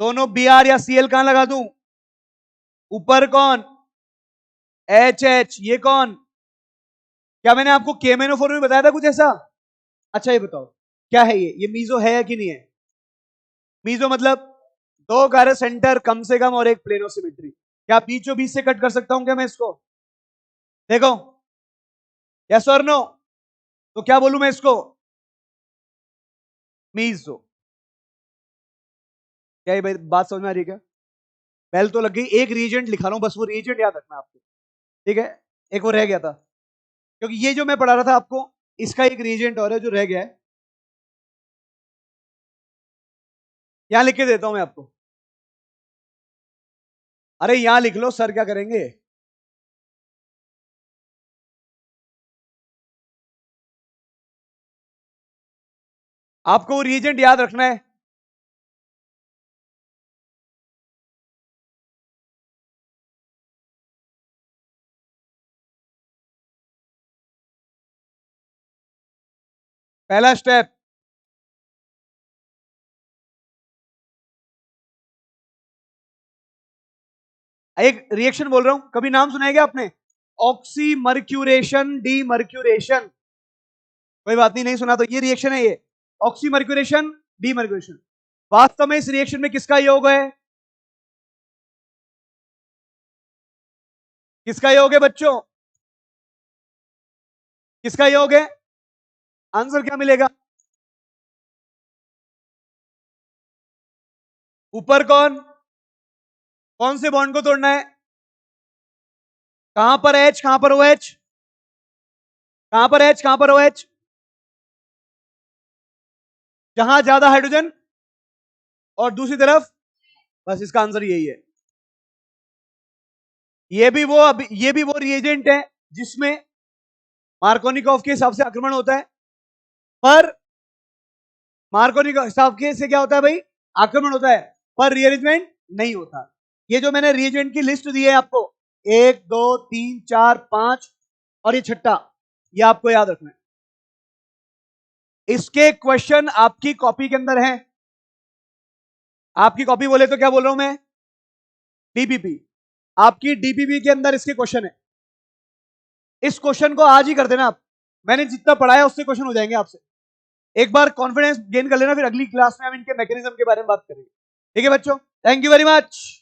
दोनों Br या Cl कहां लगा दूं, ऊपर कौन, HH, ये कौन, क्या मैंने आपको KMnO4 में बताया था कुछ ऐसा, अच्छा ये बताओ क्या है ये मीजो है या कि नहीं है, मीजो मतलब दो कार्य सेंटर कम से कम और एक प्लेनो सिमेट्री, क्या बीचों बीच से कट कर सकता हूं क्या मैं इसको, देखो, यस और नो, तो क्या बोलूं मैं इसको, मीजो, क्या ये बात समझ में आ रही है क्या, पहले तो लग गई, एक रीजेंट लिखा रहा हूं बस, वो रीजेंट याद रखना आपको, ठीक है, एक वो रह गया था, क्योंकि ये जो मैं पढ़ा रहा था आपको, इसका एक रीजेंट और है जो रह गया है, यहां लिख के देता हूं मैं आपको, अरे यहां लिख लो, सर क्या करेंगे, आपको वो रीजेंट याद रखना है, पहला स्टेप, एक रिएक्शन बोल रहा हूं, कभी नाम सुना है क्या आपने, ऑक्सीमर्क्यूरेशन डीमर्क्यूरेशन, कोई बात नहीं, नहीं सुना तो ये रिएक्शन है, ये ऑक्सीमर्क्यूरेशन डीमर्क्यूरेशन, वास्तव में इस रिएक्शन में किसका योग है, किसका योग है बच्चों, किसका योग है, आंसर क्या मिलेगा, ऊपर कौन, कौन से बॉन्ड को तोड़ना है? कहां पर H, कहां पर OH, कहां पर H, कहां पर OH? जहां ज्यादा हाइड्रोजन और दूसरी तरफ, बस इसका आंसर यही है। ये भी वो रिएजेंट है जिसमें मार्कोनिकॉफ के हिसाब से आक्रमण होता है, पर मार्कोनिकॉफ हिसाब के से क्या होता है भाई? आक्रमण होता है, पर रीअरेंजमेंट नहीं होता। ये जो मैंने रिएजेंट की लिस्ट दी है आपको, 1 2 3 4 5 और ये छठा, ये आपको याद रखना है। इसके क्वेश्चन आपकी कॉपी के अंदर हैं। आपकी कॉपी बोले तो क्या बोल रहा हूं मैं? डीपीपी। आपकी डीपीपी के अंदर इसके क्वेश्चन है। इस क्वेश्चन को आज ही कर देना आप। मैंने जितना पढ़ाया उससे क्वेश्चन हो जाएंगे आपसे। एक बार कॉन्फिडेंस गेन कर लेना, फिर अगली क्लास में हम इनके मैकेनिज्म के बारे में बात करेंगे। ठीक है बच्चों, थैंक यू वेरी मच।